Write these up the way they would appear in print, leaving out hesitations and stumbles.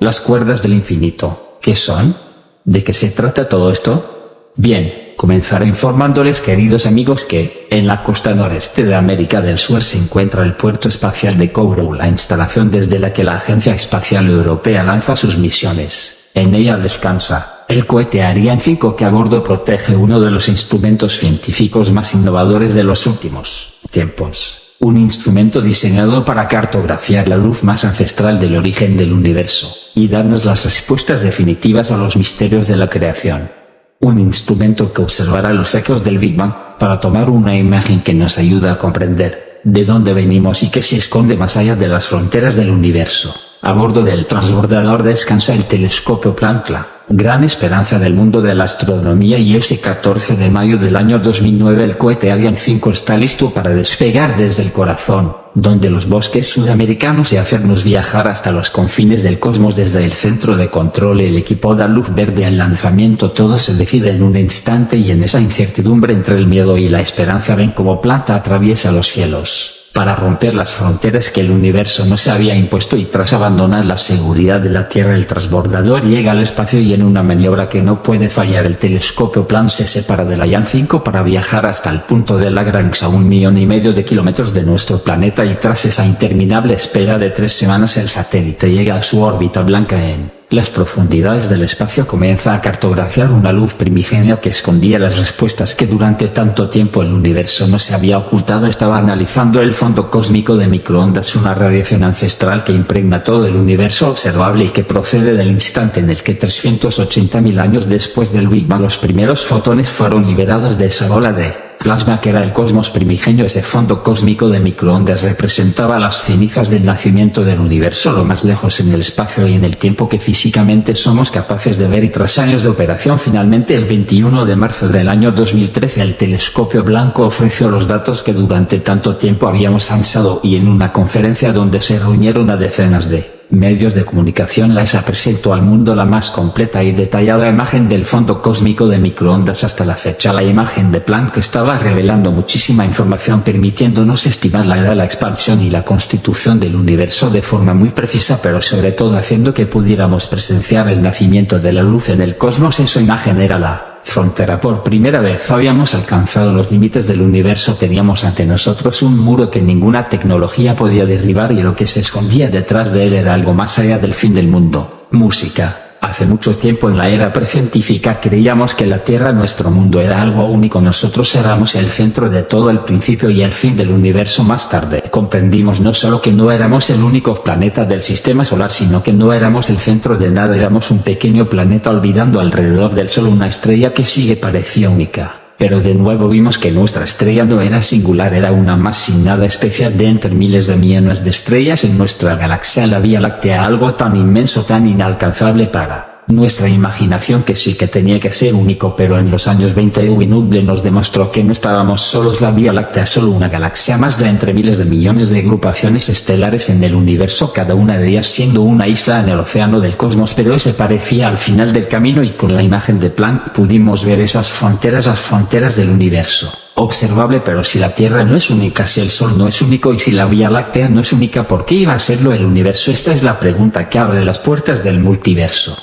las cuerdas del infinito. ¿Qué son? ¿De qué se trata todo esto? Bien, comenzaré informándoles, queridos amigos, que, en la costa noreste de América del Sur se encuentra el puerto espacial de Kourou, la instalación desde la que la Agencia Espacial Europea lanza sus misiones. En ella descansa el cohete Ariane 5, que a bordo protege uno de los instrumentos científicos más innovadores de los últimos tiempos. Un instrumento diseñado para cartografiar la luz más ancestral del origen del universo, y darnos las respuestas definitivas a los misterios de la creación. Un instrumento que observará los ecos del Big Bang, para tomar una imagen que nos ayuda a comprender de dónde venimos y qué se esconde más allá de las fronteras del universo. A bordo del transbordador descansa el telescopio Planck, gran esperanza del mundo de la astronomía, y ese 14 de mayo del año 2009 el cohete Ariane 5 está listo para despegar desde el corazón, donde los bosques sudamericanos, y hacernos viajar hasta los confines del cosmos. Desde el centro de control el equipo da luz verde al lanzamiento. Todo se decide en un instante, y en esa incertidumbre entre el miedo y la esperanza ven cómo Planck atraviesa los cielos para romper las fronteras que el universo nos había impuesto, y tras abandonar la seguridad de la Tierra el transbordador llega al espacio, y en una maniobra que no puede fallar el telescopio Planck se separa del Ariane 5 para viajar hasta el punto de Lagrange, a 1,5 millones de kilómetros de nuestro planeta, y tras esa interminable espera de 3 semanas el satélite llega a su órbita blanca en las profundidades del espacio. Comienza a cartografiar una luz primigenia que escondía las respuestas que durante tanto tiempo el universo no se había ocultado. Estaba analizando el fondo cósmico de microondas, una radiación ancestral que impregna todo el universo observable y que procede del instante en el que 380.000 años después del Big Bang los primeros fotones fueron liberados de esa bola de plasma que era el cosmos primigenio. Ese fondo cósmico de microondas representaba las cenizas del nacimiento del universo, lo más lejos en el espacio y en el tiempo que físicamente somos capaces de ver, y tras años de operación finalmente el 21 de marzo del año 2013 el telescopio blanco ofreció los datos que durante tanto tiempo habíamos ansiado, y en una conferencia donde se reunieron a decenas de medios de comunicación la ESA presentó al mundo la más completa y detallada imagen del fondo cósmico de microondas hasta la fecha. La imagen de Planck estaba revelando muchísima información, permitiéndonos estimar la edad, la expansión y la constitución del universo de forma muy precisa, pero sobre todo haciendo que pudiéramos presenciar el nacimiento de la luz en el cosmos. Esa imagen era la frontera. Por primera vez habíamos alcanzado los límites del universo. Teníamos ante nosotros un muro que ninguna tecnología podía derribar, y lo que se escondía detrás de él era algo más allá del fin del mundo. Música. Hace mucho tiempo, en la era precientífica, creíamos que la Tierra, nuestro mundo, era algo único. Nosotros éramos el centro de todo, el principio y el fin del universo. Más tarde comprendimos no solo que no éramos el único planeta del sistema solar, sino que no éramos el centro de nada. Éramos un pequeño planeta olvidando alrededor del Sol una estrella que parecía única. Pero de nuevo vimos que nuestra estrella no era singular, era una más sin nada especial de entre miles de millones de estrellas en nuestra galaxia, la Vía Láctea, algo tan inmenso, tan inalcanzable para nuestra imaginación, que sí que tenía que ser único. Pero en los años 20 Edwin Hubble nos demostró que no estábamos solos. La Vía Láctea, solo una galaxia más de entre miles de millones de agrupaciones estelares en el universo, cada una de ellas siendo una isla en el océano del cosmos. Pero ese parecía al final del camino, y con la imagen de Planck pudimos ver esas fronteras, las fronteras del universo observable. Pero si la Tierra no es única, si el Sol no es único, y si la Vía Láctea no es única, ¿por qué iba a serlo el universo? Esta es la pregunta que abre las puertas del multiverso.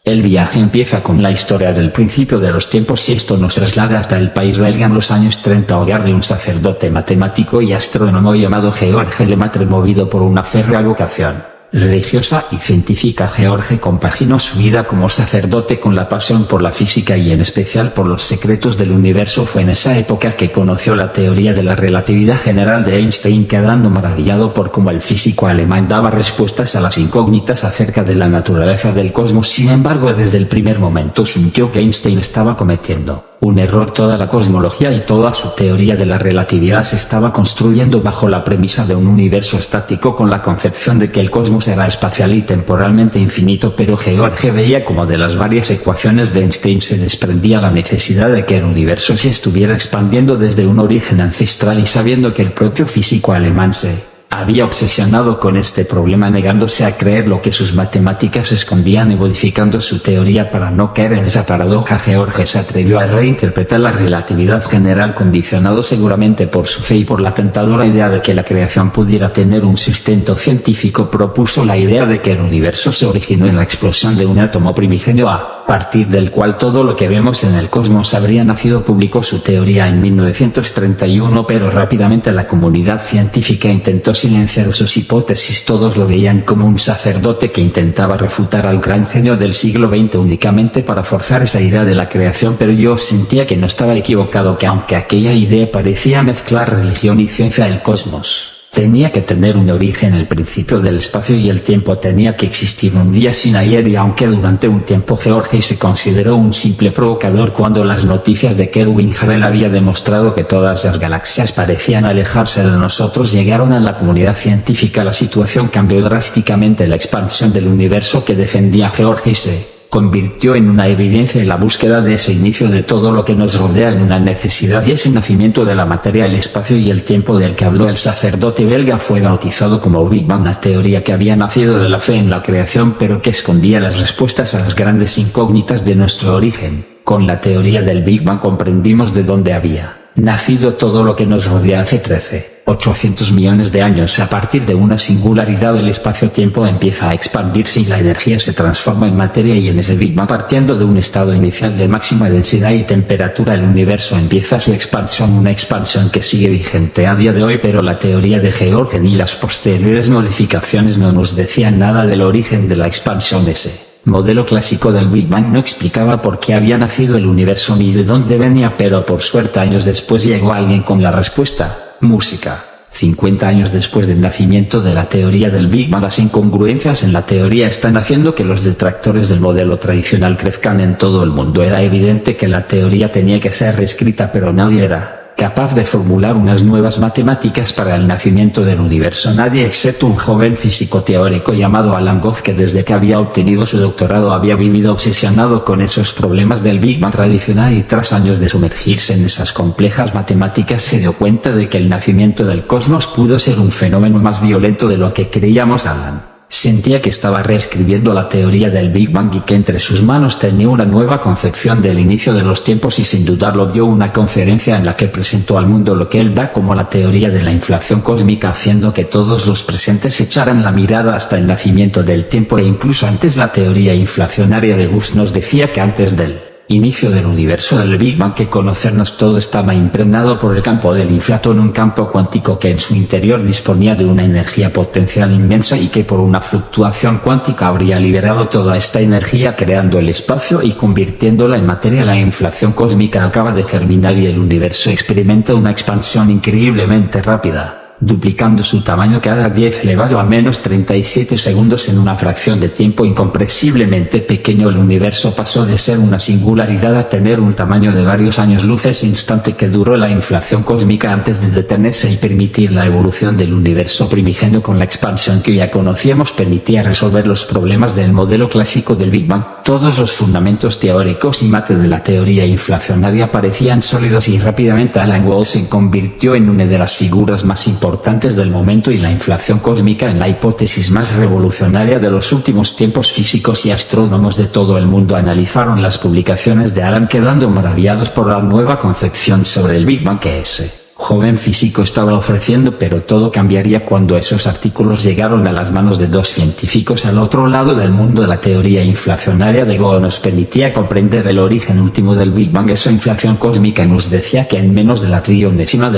El viaje empieza con la historia del principio de los tiempos, y esto nos traslada hasta el país belga en los años 30, hogar de un sacerdote matemático y astrónomo llamado George Lemaitre. Movido por una férrea vocación religiosa y científica, George compaginó su vida como sacerdote con la pasión por la física y en especial por los secretos del universo. Fue en esa época que conoció la teoría de la relatividad general de Einstein, quedando maravillado por cómo el físico alemán daba respuestas a las incógnitas acerca de la naturaleza del cosmos. Sin embargo, desde el primer momento sintió que Einstein estaba cometiendo un error. Toda la cosmología y toda su teoría de la relatividad se estaba construyendo bajo la premisa de un universo estático, con la concepción de que el cosmos era espacial y temporalmente infinito. Pero George veía como de las varias ecuaciones de Einstein se desprendía la necesidad de que el universo se estuviera expandiendo desde un origen ancestral, y sabiendo que el propio físico alemán se había obsesionado con este problema negándose a creer lo que sus matemáticas escondían y modificando su teoría para no caer en esa paradoja. George se atrevió a reinterpretar la relatividad general, condicionado seguramente por su fe y por la tentadora idea de que la creación pudiera tener un sustento científico. Propuso la idea de que el universo se originó en la explosión de un átomo primigenio a partir del cual todo lo que vemos en el cosmos habría nacido. Publicó su teoría en 1931, pero rápidamente la comunidad científica intentó silenciar sus hipótesis. Todos lo veían como un sacerdote que intentaba refutar al gran genio del siglo XX únicamente para forzar esa idea de la creación, pero yo sentía que no estaba equivocado, que aunque aquella idea parecía mezclar religión y ciencia, el cosmos tenía que tener un origen. El principio del espacio y el tiempo tenía que existir un día sin ayer, y aunque durante un tiempo George se consideró un simple provocador cuando las noticias de que Edwin Hubble había demostrado que todas las galaxias parecían alejarse de nosotros llegaron a la comunidad científica, la situación cambió drásticamente. La expansión del universo que defendía George se convirtió en una evidencia, y la búsqueda de ese inicio de todo lo que nos rodea en una necesidad, y ese nacimiento de la materia, el espacio y el tiempo del que habló el sacerdote belga fue bautizado como Big Bang, una teoría que había nacido de la fe en la creación pero que escondía las respuestas a las grandes incógnitas de nuestro origen. Con la teoría del Big Bang comprendimos de dónde había nacido todo lo que nos rodea hace 800 millones de años. A partir de una singularidad, el espacio-tiempo empieza a expandirse y la energía se transforma en materia, y en ese Big Bang, partiendo de un estado inicial de máxima densidad y temperatura, el universo empieza su expansión, una expansión que sigue vigente a día de hoy. Pero la teoría de George ni las posteriores modificaciones no nos decían nada del origen de la expansión. Ese modelo clásico del Big Bang no explicaba por qué había nacido el universo ni de dónde venía, pero por suerte años después llegó alguien con la respuesta: música. 50 años después del nacimiento de la teoría del Big Bang, las incongruencias en la teoría están haciendo que los detractores del modelo tradicional crezcan en todo el mundo. Era evidente que la teoría tenía que ser reescrita, pero nadie era capaz de formular unas nuevas matemáticas para el nacimiento del universo. Nadie, excepto un joven físico teórico llamado Alan Guth, que desde que había obtenido su doctorado había vivido obsesionado con esos problemas del Big Bang tradicional, y tras años de sumergirse en esas complejas matemáticas se dio cuenta de que el nacimiento del cosmos pudo ser un fenómeno más violento de lo que creíamos. Alan sentía que estaba reescribiendo la teoría del Big Bang y que entre sus manos tenía una nueva concepción del inicio de los tiempos, y sin dudarlo dio una conferencia en la que presentó al mundo lo que él da como la teoría de la inflación cósmica, haciendo que todos los presentes echaran la mirada hasta el nacimiento del tiempo e incluso antes. La teoría inflacionaria de Guth nos decía que antes del inicio del universo, del Big Bang que conocernos, todo estaba impregnado por el campo del inflatón, un campo cuántico que en su interior disponía de una energía potencial inmensa y que por una fluctuación cuántica habría liberado toda esta energía, creando el espacio y convirtiéndola en materia. La inflación cósmica acaba de germinar y el universo experimenta una expansión increíblemente rápida, duplicando su tamaño cada 10⁻⁻37 segundos en una fracción de tiempo incomprensiblemente pequeño. El universo pasó de ser una singularidad a tener un tamaño de varios años luz, ese instante que duró la inflación cósmica antes de detenerse y permitir la evolución del universo primigenio. Con la expansión que ya conocíamos permitía resolver los problemas del modelo clásico del Big Bang. Todos los fundamentos teóricos y mate de la teoría inflacionaria parecían sólidos, y rápidamente Alan Guth se convirtió en una de las figuras más importantes del momento, y la inflación cósmica en la hipótesis más revolucionaria de los últimos tiempos. Físicos y astrónomos de todo el mundo analizaron las publicaciones de Alan, quedando maravillados por la nueva concepción sobre el Big Bang que ese joven físico estaba ofreciendo, pero todo cambiaría cuando esos artículos llegaron a las manos de dos científicos al otro lado del mundo. La teoría inflacionaria de Guth nos permitía comprender el origen último del Big Bang. Esa inflación cósmica nos decía que en menos de la trillonésima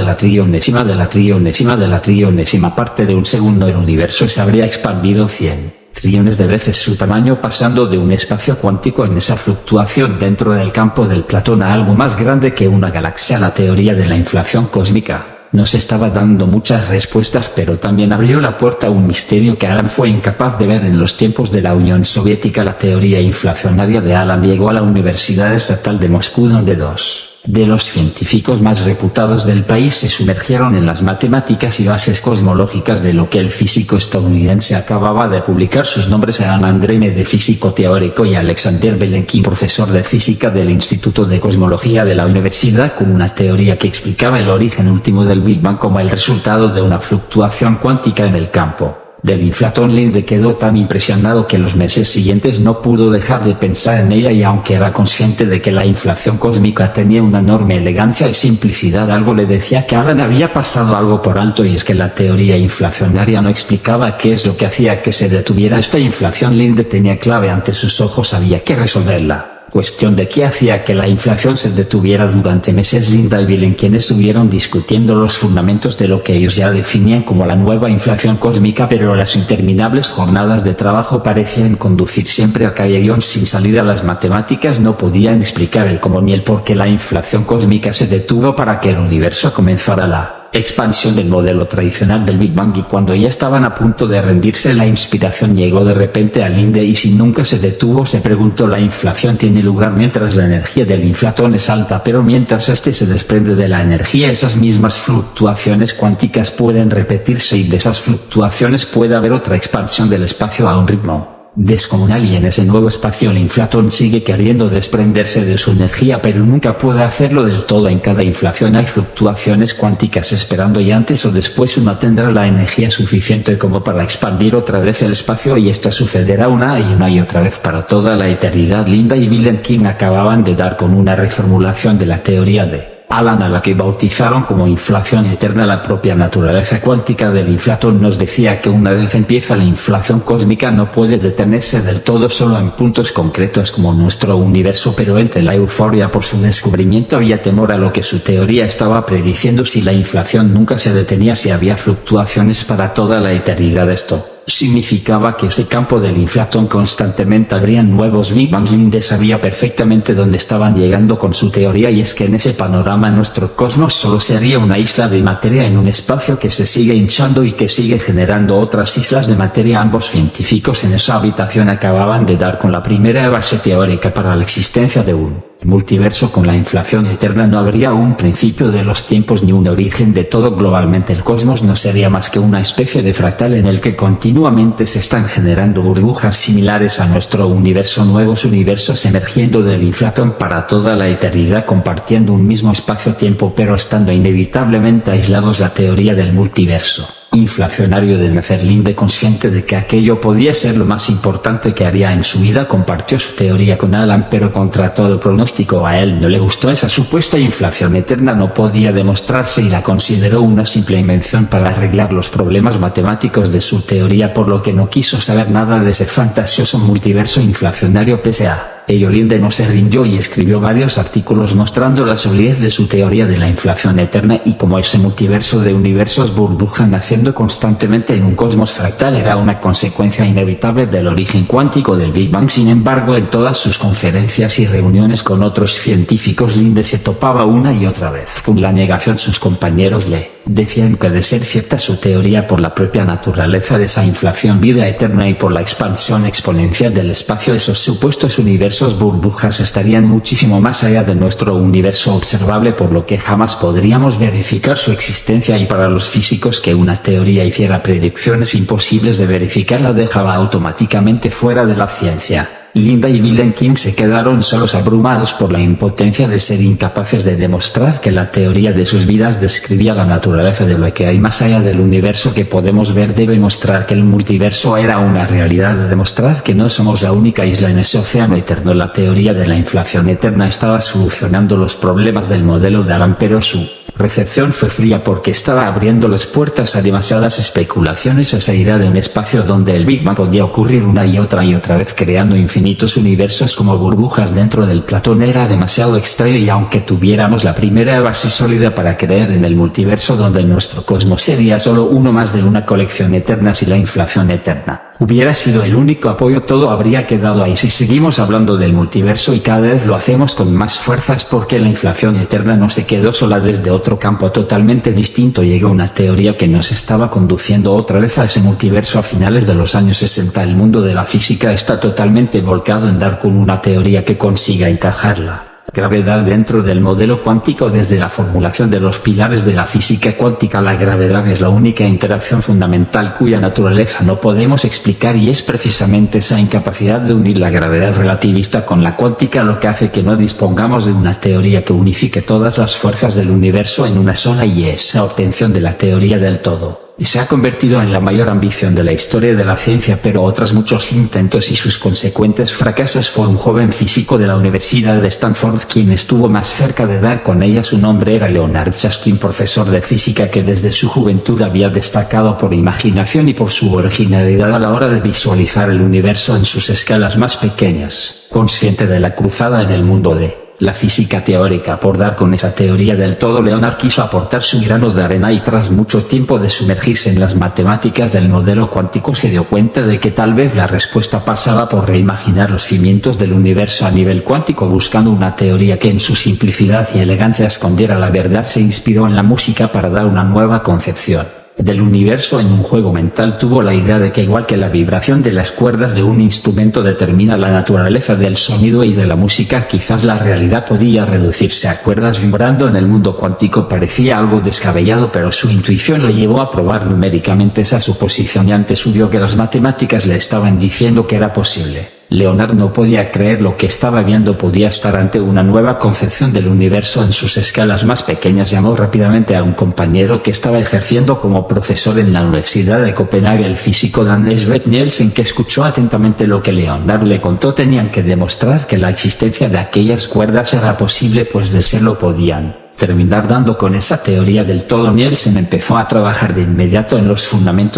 parte de un segundo el universo se habría expandido 100 trillones de veces su tamaño, pasando de un espacio cuántico en esa fluctuación dentro del campo del Platón a algo más grande que una galaxia. La teoría de la inflación cósmica nos estaba dando muchas respuestas, pero también abrió la puerta a un misterio que Alan fue incapaz de ver en los tiempos de la Unión Soviética. La teoría inflacionaria de Alan llegó a la Universidad Estatal de Moscú, donde dos de los científicos más reputados del país se sumergieron en las matemáticas y bases cosmológicas de lo que el físico estadounidense acababa de publicar. Sus nombres eran Andrei Mende, físico teórico, y Alexander Vilenkin, profesor de física del Instituto de Cosmología de la universidad, con una teoría que explicaba el origen último del Big Bang como el resultado de una fluctuación cuántica en el campo del inflatón. Linde quedó tan impresionado que los meses siguientes no pudo dejar de pensar en ella, y aunque era consciente de que la inflación cósmica tenía una enorme elegancia y simplicidad, algo le decía que Alan había pasado algo por alto, y es que la teoría inflacionaria no explicaba qué es lo que hacía que se detuviera esta inflación. Linde tenía clave ante sus ojos, había que resolverla. Cuestión de qué hacía que la inflación se detuviera. Durante meses Linde y Vilenkin estuvieron discutiendo los fundamentos de lo que ellos ya definían como la nueva inflación cósmica, pero las interminables jornadas de trabajo parecían conducir siempre a calle sin salida. Las matemáticas no podían explicar el cómo ni el por qué la inflación cósmica se detuvo para que el universo comenzara la expansión del modelo tradicional del Big Bang, y cuando ya estaban a punto de rendirse, la inspiración llegó de repente a Linde, y si nunca se detuvo, se preguntó: la inflación tiene lugar mientras la energía del inflatón es alta, pero mientras este se desprende de la energía, esas mismas fluctuaciones cuánticas pueden repetirse, y de esas fluctuaciones puede haber otra expansión del espacio a un ritmo descomunal, y en ese nuevo espacio el inflatón sigue queriendo desprenderse de su energía, pero nunca puede hacerlo del todo. En cada inflación hay fluctuaciones cuánticas esperando, y antes o después una tendrá la energía suficiente como para expandir otra vez el espacio, y esto sucederá una y otra vez para toda la eternidad. Linde y Vilenkin acababan de dar con una reformulación de la teoría de Alan, a la que bautizaron como inflación eterna. La propia naturaleza cuántica del inflatón nos decía que una vez empieza la inflación cósmica no puede detenerse del todo solo en puntos concretos como nuestro universo, pero entre la euforia por su descubrimiento había temor a lo que su teoría estaba prediciendo. Si la inflación nunca se detenía, si había fluctuaciones para toda la eternidad, esto significaba que ese campo del inflatón constantemente habrían nuevos Big Bang. Linde sabía perfectamente dónde estaban llegando con su teoría, y es que en ese panorama nuestro cosmos solo sería una isla de materia en un espacio que se sigue hinchando y que sigue generando otras islas de materia. Ambos científicos en esa habitación acababan de dar con la primera base teórica para la existencia de un multiverso. Con la inflación eterna no habría un principio de los tiempos ni un origen de todo. Globalmente el cosmos no sería más que una especie de fractal en el que continuamente se están generando burbujas similares a nuestro universo, nuevos universos emergiendo del inflatón para toda la eternidad, compartiendo un mismo espacio-tiempo pero estando inevitablemente aislados. La teoría del multiverso inflacionario de nacer. Linde, consciente de que aquello podía ser lo más importante que haría en su vida, compartió su teoría con Alan, pero contra todo pronóstico a él no le gustó esa supuesta inflación eterna. No podía demostrarse y la consideró una simple invención para arreglar los problemas matemáticos de su teoría, por lo que no quiso saber nada de ese fantasioso multiverso inflacionario. Pese a ello, Linde no se rindió y escribió varios artículos mostrando la solidez de su teoría de la inflación eterna y cómo ese multiverso de universos burbuja naciendo constantemente en un cosmos fractal era una consecuencia inevitable del origen cuántico del Big Bang. Sin embargo, en todas sus conferencias y reuniones con otros científicos, Linde se topaba una y otra vez con la negación. Sus compañeros le decían que, de ser cierta su teoría por la propia naturaleza de esa inflación vida eterna y por la expansión exponencial del espacio, esos supuestos universos burbujas estarían muchísimo más allá de nuestro universo observable, por lo que jamás podríamos verificar su existencia, y para los físicos que una teoría hiciera predicciones imposibles de verificar la dejaba automáticamente fuera de la ciencia. Linde y Vilenkin se quedaron solos, abrumados por la impotencia de ser incapaces de demostrar que la teoría de sus vidas describía la naturaleza de lo que hay más allá del universo que podemos ver. Debe mostrar que el multiverso era una realidad, de demostrar que no somos la única isla en ese océano eterno. La teoría de la inflación eterna estaba solucionando los problemas del modelo de Alan, pero su recepción fue fría porque estaba abriendo las puertas a demasiadas especulaciones. Esa idea de un espacio donde el Big Bang podía ocurrir una y otra vez creando infinitos universos como burbujas dentro del platón era demasiado extraño, y aunque tuviéramos la primera base sólida para creer en el multiverso donde nuestro cosmos sería solo uno más de una colección eterna, si la inflación eterna hubiera sido el único apoyo, todo habría quedado ahí. Si seguimos hablando del multiverso y cada vez lo hacemos con más fuerza, es porque la inflación eterna no se quedó sola. Desde otro campo totalmente distinto llegó una teoría que nos estaba conduciendo otra vez a ese multiverso. A finales de los años 60 el mundo de la física está totalmente volcado en dar con una teoría que consiga encajar la gravedad dentro del modelo cuántico. Desde la formulación de los pilares de la física cuántica, la gravedad es la única interacción fundamental cuya naturaleza no podemos explicar, y es precisamente esa incapacidad de unir la gravedad relativista con la cuántica lo que hace que no dispongamos de una teoría que unifique todas las fuerzas del universo en una sola, y esa obtención de la teoría del todo y se ha convertido en la mayor ambición de la historia de la ciencia, pero tras muchos intentos y sus consecuentes fracasos fue un joven físico de la Universidad de Stanford quien estuvo más cerca de dar con ella. Su nombre era Leonard Susskind, profesor de física que desde su juventud había destacado por imaginación y por su originalidad a la hora de visualizar el universo en sus escalas más pequeñas. Consciente de la cruzada en el mundo de la física teórica por dar con esa teoría del todo, Leonard quiso aportar su grano de arena, y tras mucho tiempo de sumergirse en las matemáticas del modelo cuántico se dio cuenta de que tal vez la respuesta pasaba por reimaginar los cimientos del universo a nivel cuántico, buscando una teoría que en su simplicidad y elegancia escondiera la verdad. Se inspiró en la música para dar una nueva concepción del universo en un juego mental. Tuvo la idea de que igual que la vibración de las cuerdas de un instrumento determina la naturaleza del sonido y de la música, quizás la realidad podía reducirse a cuerdas vibrando en el mundo cuántico. Parecía algo descabellado, pero su intuición le llevó a probar numéricamente esa suposición, y antes vio que las matemáticas le estaban diciendo que era posible. Leonard no podía creer lo que estaba viendo. Podía estar ante una nueva concepción del universo en sus escalas más pequeñas. Llamó rápidamente a un compañero que estaba ejerciendo como profesor en la Universidad de Copenhague, el físico Dan Sven Nielsen, que escuchó atentamente lo que Leonard le contó. Tenían que demostrar que la existencia de aquellas cuerdas era posible, pues de serlo podían terminar dando con esa teoría del todo. Nielsen empezó a trabajar de inmediato en los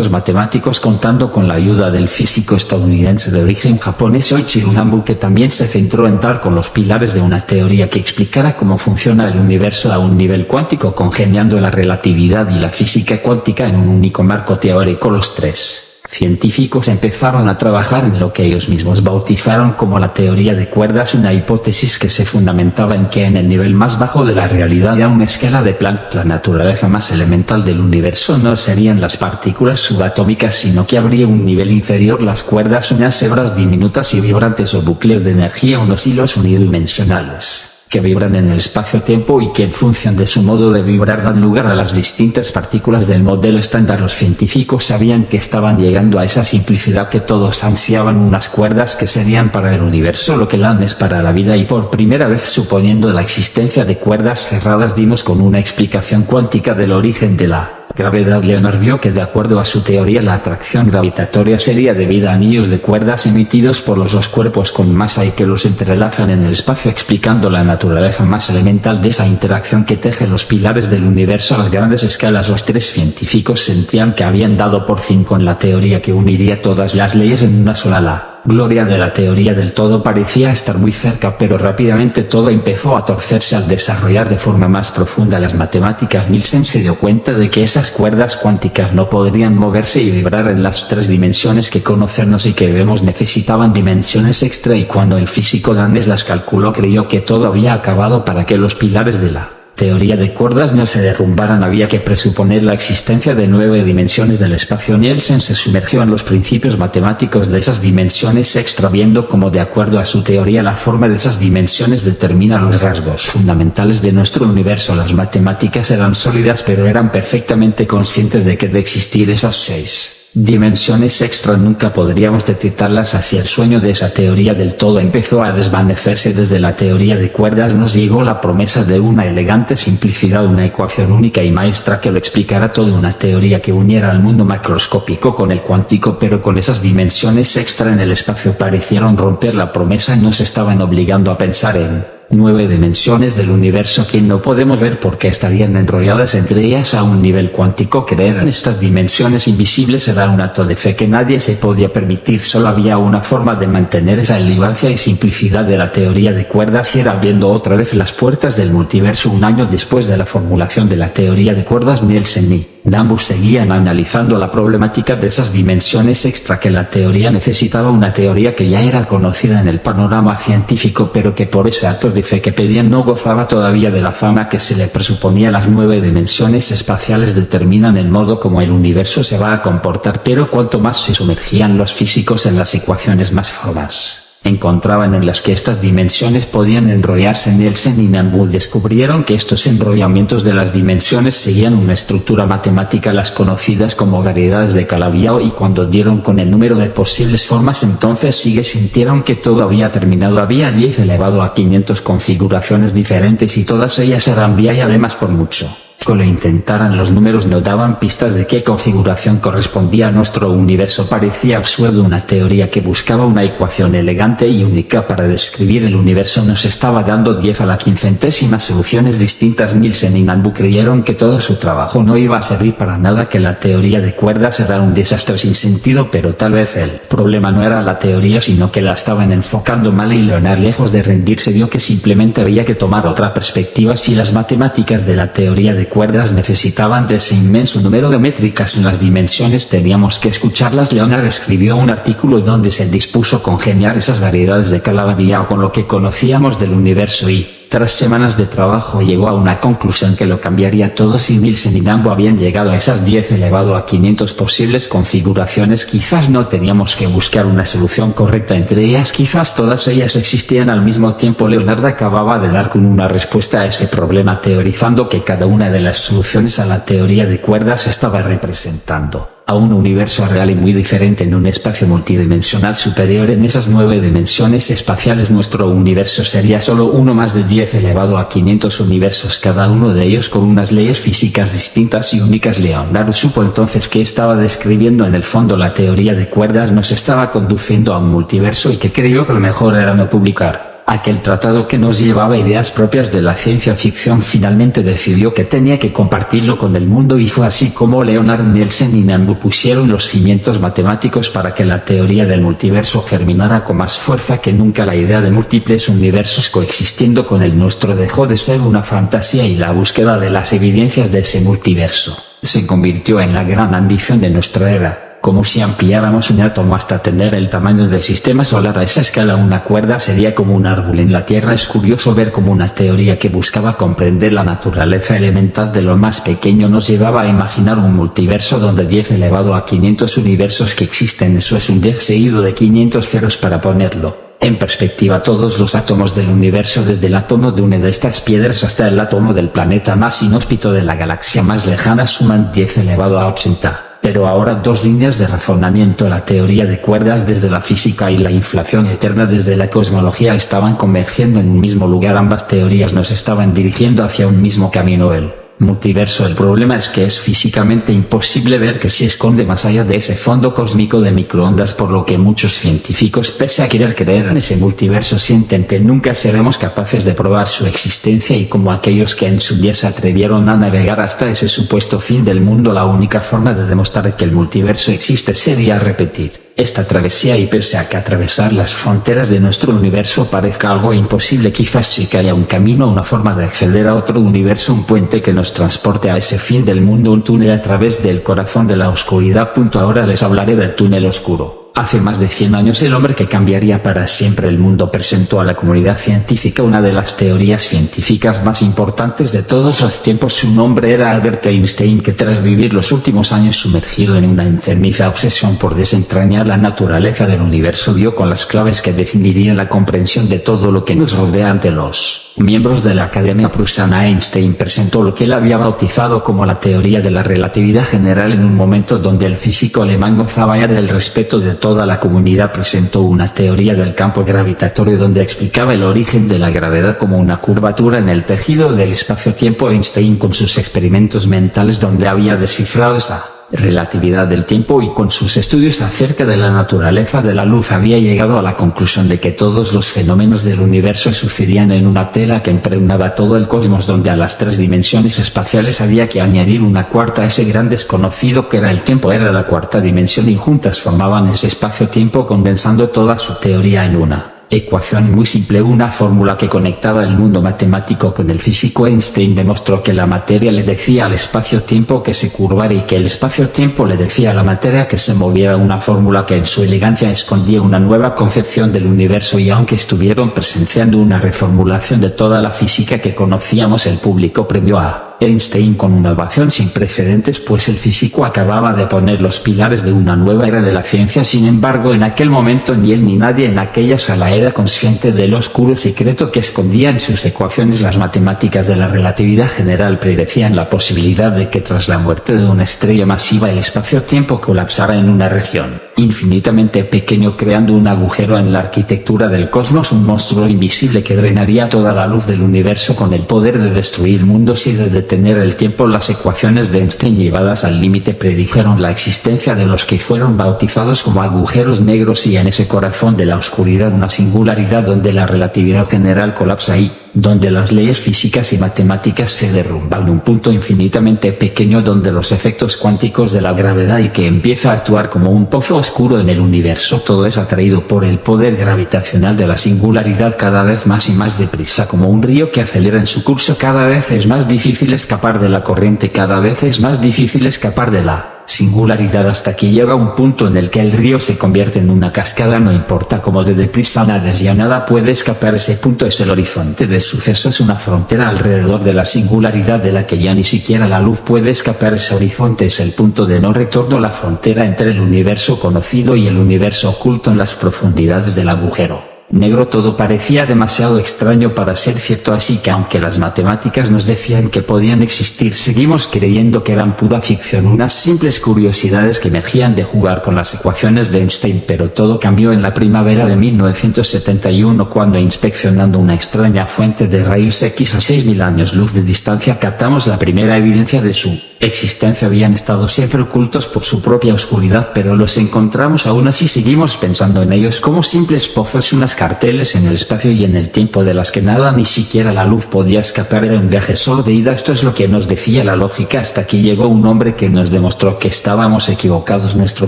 matemáticos, contando con la ayuda del físico estadounidense de origen japonés Soichiro Nambu, que también se centró en dar con los pilares de una teoría que explicara cómo funciona el universo a un nivel cuántico, congeniando la relatividad y la física cuántica en un único marco teórico. Los tres científicos empezaron a trabajar en lo que ellos mismos bautizaron como la teoría de cuerdas, una hipótesis que se fundamentaba en que en el nivel más bajo de la realidad y a una escala de Planck, la naturaleza más elemental del universo no serían las partículas subatómicas, sino que habría un nivel inferior, las cuerdas, unas hebras diminutas y vibrantes o bucles de energía, unos hilos unidimensionales que vibran en el espacio-tiempo y que en función de su modo de vibrar dan lugar a las distintas partículas del modelo estándar. Los científicos sabían que estaban llegando a esa simplicidad que todos ansiaban, unas cuerdas que serían para el universo lo que LAN es para la vida, y por primera vez, suponiendo la existencia de cuerdas cerradas, dimos con una explicación cuántica del origen de la gravedad. Leonard vio que, de acuerdo a su teoría, la atracción gravitatoria sería debida a anillos de cuerdas emitidos por los dos cuerpos con masa y que los entrelazan en el espacio, explicando la naturaleza más elemental de esa interacción que teje los pilares del universo a las grandes escalas. Los tres científicos sentían que habían dado por fin con la teoría que uniría todas las leyes en una sola. La gloria de la teoría del todo parecía estar muy cerca, pero rápidamente todo empezó a torcerse al desarrollar de forma más profunda las matemáticas. Nielsen se dio cuenta de que esas cuerdas cuánticas no podrían moverse y vibrar en las tres dimensiones que conocernos y que vemos, necesitaban dimensiones extra, y cuando el físico Dannes las calculó, creyó que todo había acabado. Para que los pilares de la teoría de cuerdas no se derrumbaran había que presuponer la existencia de 9 dimensiones del espacio. Nielsen se sumergió en los principios matemáticos de esas dimensiones extra, viendo cómo, de acuerdo a su teoría, la forma de esas dimensiones determina los rasgos fundamentales de nuestro universo. Las matemáticas eran sólidas, pero eran perfectamente conscientes de que de existir esas 6 dimensiones extra nunca podríamos detectarlas. Así el sueño de esa teoría del todo empezó a desvanecerse. Desde la teoría de cuerdas nos llegó la promesa de una elegante simplicidad, una ecuación única y maestra que lo explicara todo, una teoría que uniera al mundo macroscópico con el cuántico, pero con esas dimensiones extra en el espacio parecieron romper la promesa. Nos estaban obligando a pensar en 9 dimensiones del universo que no podemos ver porque estarían enrolladas entre ellas a un nivel cuántico. Creer en estas dimensiones invisibles era un acto de fe que nadie se podía permitir. Solo había una forma de mantener esa elegancia y simplicidad de la teoría de cuerdas, y era abriendo otra vez las puertas del multiverso. Un año después de la formulación de la teoría de cuerdas, Nielsen y Nambu seguían analizando la problemática de esas dimensiones extra que la teoría necesitaba, una teoría que ya era conocida en el panorama científico, pero que por ese acto de fe que pedían no gozaba todavía de la fama que se le presuponía. Las 9 dimensiones espaciales determinan el modo como el universo se va a comportar, pero cuanto más se sumergían los físicos en las ecuaciones, más formas encontraban en las que estas dimensiones podían enrollarse. Nielsen y Nambu descubrieron que estos enrollamientos de las dimensiones seguían una estructura matemática, las conocidas como variedades de Calabi-Yau, y cuando dieron con el número de posibles formas, entonces sintieron que todo había terminado. Había 10 elevado a 500 configuraciones diferentes y todas ellas eran vía, y además por mucho que lo intentaran, los números no daban pistas de qué configuración correspondía a nuestro universo. Parecía absurdo. Una teoría que buscaba una ecuación elegante y única para describir el universo nos estaba dando 10 a la quincuagésima soluciones distintas. Nielsen y Nambu creyeron que todo su trabajo no iba a servir para nada, que la teoría de cuerdas era un desastre sin sentido, pero tal vez el problema no era la teoría sino que la estaban enfocando mal, y Leonard, lejos de rendirse, vio que simplemente había que tomar otra perspectiva. Si las matemáticas de la teoría de cuerdas necesitaban de ese inmenso número de métricas en las dimensiones, teníamos que escucharlas. Leonard escribió un artículo donde se dispuso congeniar esas variedades de Calabi-Yau con lo que conocíamos del universo y, tras semanas de trabajo, llegó a una conclusión que lo cambiaría todo. Si Nielsen y Nambu habían llegado a esas 10 elevado a 500 posibles configuraciones, quizás no teníamos que buscar una solución correcta entre ellas, quizás todas ellas existían al mismo tiempo. Leonard acababa de dar con una respuesta a ese problema, teorizando que cada una de las soluciones a la teoría de cuerdas estaba representando a un universo real y muy diferente en un espacio multidimensional superior. En esas 9 dimensiones espaciales nuestro universo sería solo uno más de 10 elevado a 500 universos, cada uno de ellos con unas leyes físicas distintas y únicas. Leonard supo entonces que estaba describiendo en el fondo la teoría de cuerdas, nos estaba conduciendo a un multiverso, y que creyó que lo mejor era no publicar aquel tratado que nos llevaba ideas propias de la ciencia ficción. Finalmente decidió que tenía que compartirlo con el mundo, y fue así como Leonard, Nielsen y Nambu pusieron los cimientos matemáticos para que la teoría del multiverso germinara con más fuerza que nunca. La idea de múltiples universos coexistiendo con el nuestro dejó de ser una fantasía, y la búsqueda de las evidencias de ese multiverso se convirtió en la gran ambición de nuestra era. Como si ampliáramos un átomo hasta tener el tamaño del sistema solar. A esa escala una cuerda sería como un árbol en la Tierra. Es curioso ver cómo una teoría que buscaba comprender la naturaleza elemental de lo más pequeño nos llevaba a imaginar un multiverso donde 10 elevado a 500 universos que existen. Eso es un 10 seguido de 500 ceros. Para ponerlo en perspectiva, todos los átomos del universo, desde el átomo de una de estas piedras hasta el átomo del planeta más inhóspito de la galaxia más lejana, suman 10 elevado a 80. Pero ahora dos líneas de razonamiento, la teoría de cuerdas desde la física y la inflación eterna desde la cosmología, estaban convergiendo en un mismo lugar. Ambas teorías nos estaban dirigiendo hacia un mismo camino, el multiverso. El problema es que es físicamente imposible ver qué se esconde más allá de ese fondo cósmico de microondas, por lo que muchos científicos, pese a querer creer en ese multiverso, sienten que nunca seremos capaces de probar su existencia, y como aquellos que en su día se atrevieron a navegar hasta ese supuesto fin del mundo, la única forma de demostrar que el multiverso existe sería repetir esta travesía, y pese a que atravesar las fronteras de nuestro universo parezca algo imposible, quizás sí que haya un camino, una forma de acceder a otro universo, un puente que nos transporte a ese fin del mundo, un túnel a través del corazón de la oscuridad. Ahora les hablaré del túnel oscuro. Hace más de 100 años el hombre que cambiaría para siempre el mundo presentó a la comunidad científica una de las teorías científicas más importantes de todos los tiempos. Su nombre era Albert Einstein, que tras vivir los últimos años sumergido en una enfermiza obsesión por desentrañar la naturaleza del universo, dio con las claves que definirían la comprensión de todo lo que nos rodea. Ante los miembros de la Academia Prusiana, Einstein presentó lo que él había bautizado como la teoría de la relatividad general. En un momento donde el físico alemán gozaba ya del respeto de toda la comunidad, presentó una teoría del campo gravitatorio donde explicaba el origen de la gravedad como una curvatura en el tejido del espacio-tiempo. Einstein, con sus experimentos mentales donde había descifrado esa relatividad del tiempo, y con sus estudios acerca de la naturaleza de la luz, había llegado a la conclusión de que todos los fenómenos del universo sucedían en una tela que impregnaba todo el cosmos, donde a las 3 dimensiones espaciales había que añadir una cuarta, ese gran desconocido que era el tiempo. Era la cuarta dimensión, y juntas formaban ese espacio-tiempo, condensando toda su teoría en una ecuación muy simple, una fórmula que conectaba el mundo matemático con el físico. Einstein demostró que la materia le decía al espacio-tiempo que se curvara, y que el espacio-tiempo le decía a la materia que se moviera, una fórmula que en su elegancia escondía una nueva concepción del universo. Y aunque estuvieron presenciando una reformulación de toda la física que conocíamos, el público previo a Einstein con una ovación sin precedentes, pues el físico acababa de poner los pilares de una nueva era de la ciencia. Sin embargo, en aquel momento ni él ni nadie en aquella sala era consciente del oscuro secreto que escondía en sus ecuaciones. Las matemáticas de la relatividad general predecían la posibilidad de que tras la muerte de una estrella masiva el espacio-tiempo colapsara en una región infinitamente pequeño, creando un agujero en la arquitectura del cosmos, un monstruo invisible que drenaría toda la luz del universo con el poder de destruir mundos y de detener el tiempo. Las ecuaciones de Einstein llevadas al límite predijeron la existencia de los que fueron bautizados como agujeros negros, y en ese corazón de la oscuridad una singularidad donde la relatividad general colapsa y donde las leyes físicas y matemáticas se derrumban, un punto infinitamente pequeño donde los efectos cuánticos de la gravedad y que empieza a actuar como un pozo oscuro en el universo. Todo es atraído por el poder gravitacional de la singularidad cada vez más y más deprisa, como un río que acelera en su curso. Cada vez es más difícil escapar de la corriente, cada vez es más difícil escapar de la singularidad, hasta que llega un punto en el que el río se convierte en una cascada. No importa cómo de deprisa nades, ya nada puede escapar. Ese punto es el horizonte de sucesos, una frontera alrededor de la singularidad de la que ya ni siquiera la luz puede escapar. Ese horizonte es el punto de no retorno, la frontera entre el universo conocido y el universo oculto en las profundidades del agujero negro. Todo parecía demasiado extraño para ser cierto, así que aunque las matemáticas nos decían que podían existir, seguimos creyendo que eran pura ficción, unas simples curiosidades que emergían de jugar con las ecuaciones de Einstein. Pero todo cambió en la primavera de 1971, cuando, inspeccionando una extraña fuente de rayos X a 6.000 años luz de distancia, captamos la primera evidencia de su existencia. Habían estado siempre ocultos por su propia oscuridad, pero los encontramos. Aún así seguimos pensando en ellos como simples pozos, unas carteles en el espacio y en el tiempo de las que nada, ni siquiera la luz, podía escapar. Era un viaje solo de ida. Esto es lo que nos decía la lógica, hasta que llegó un hombre que nos demostró que estábamos equivocados. Nuestro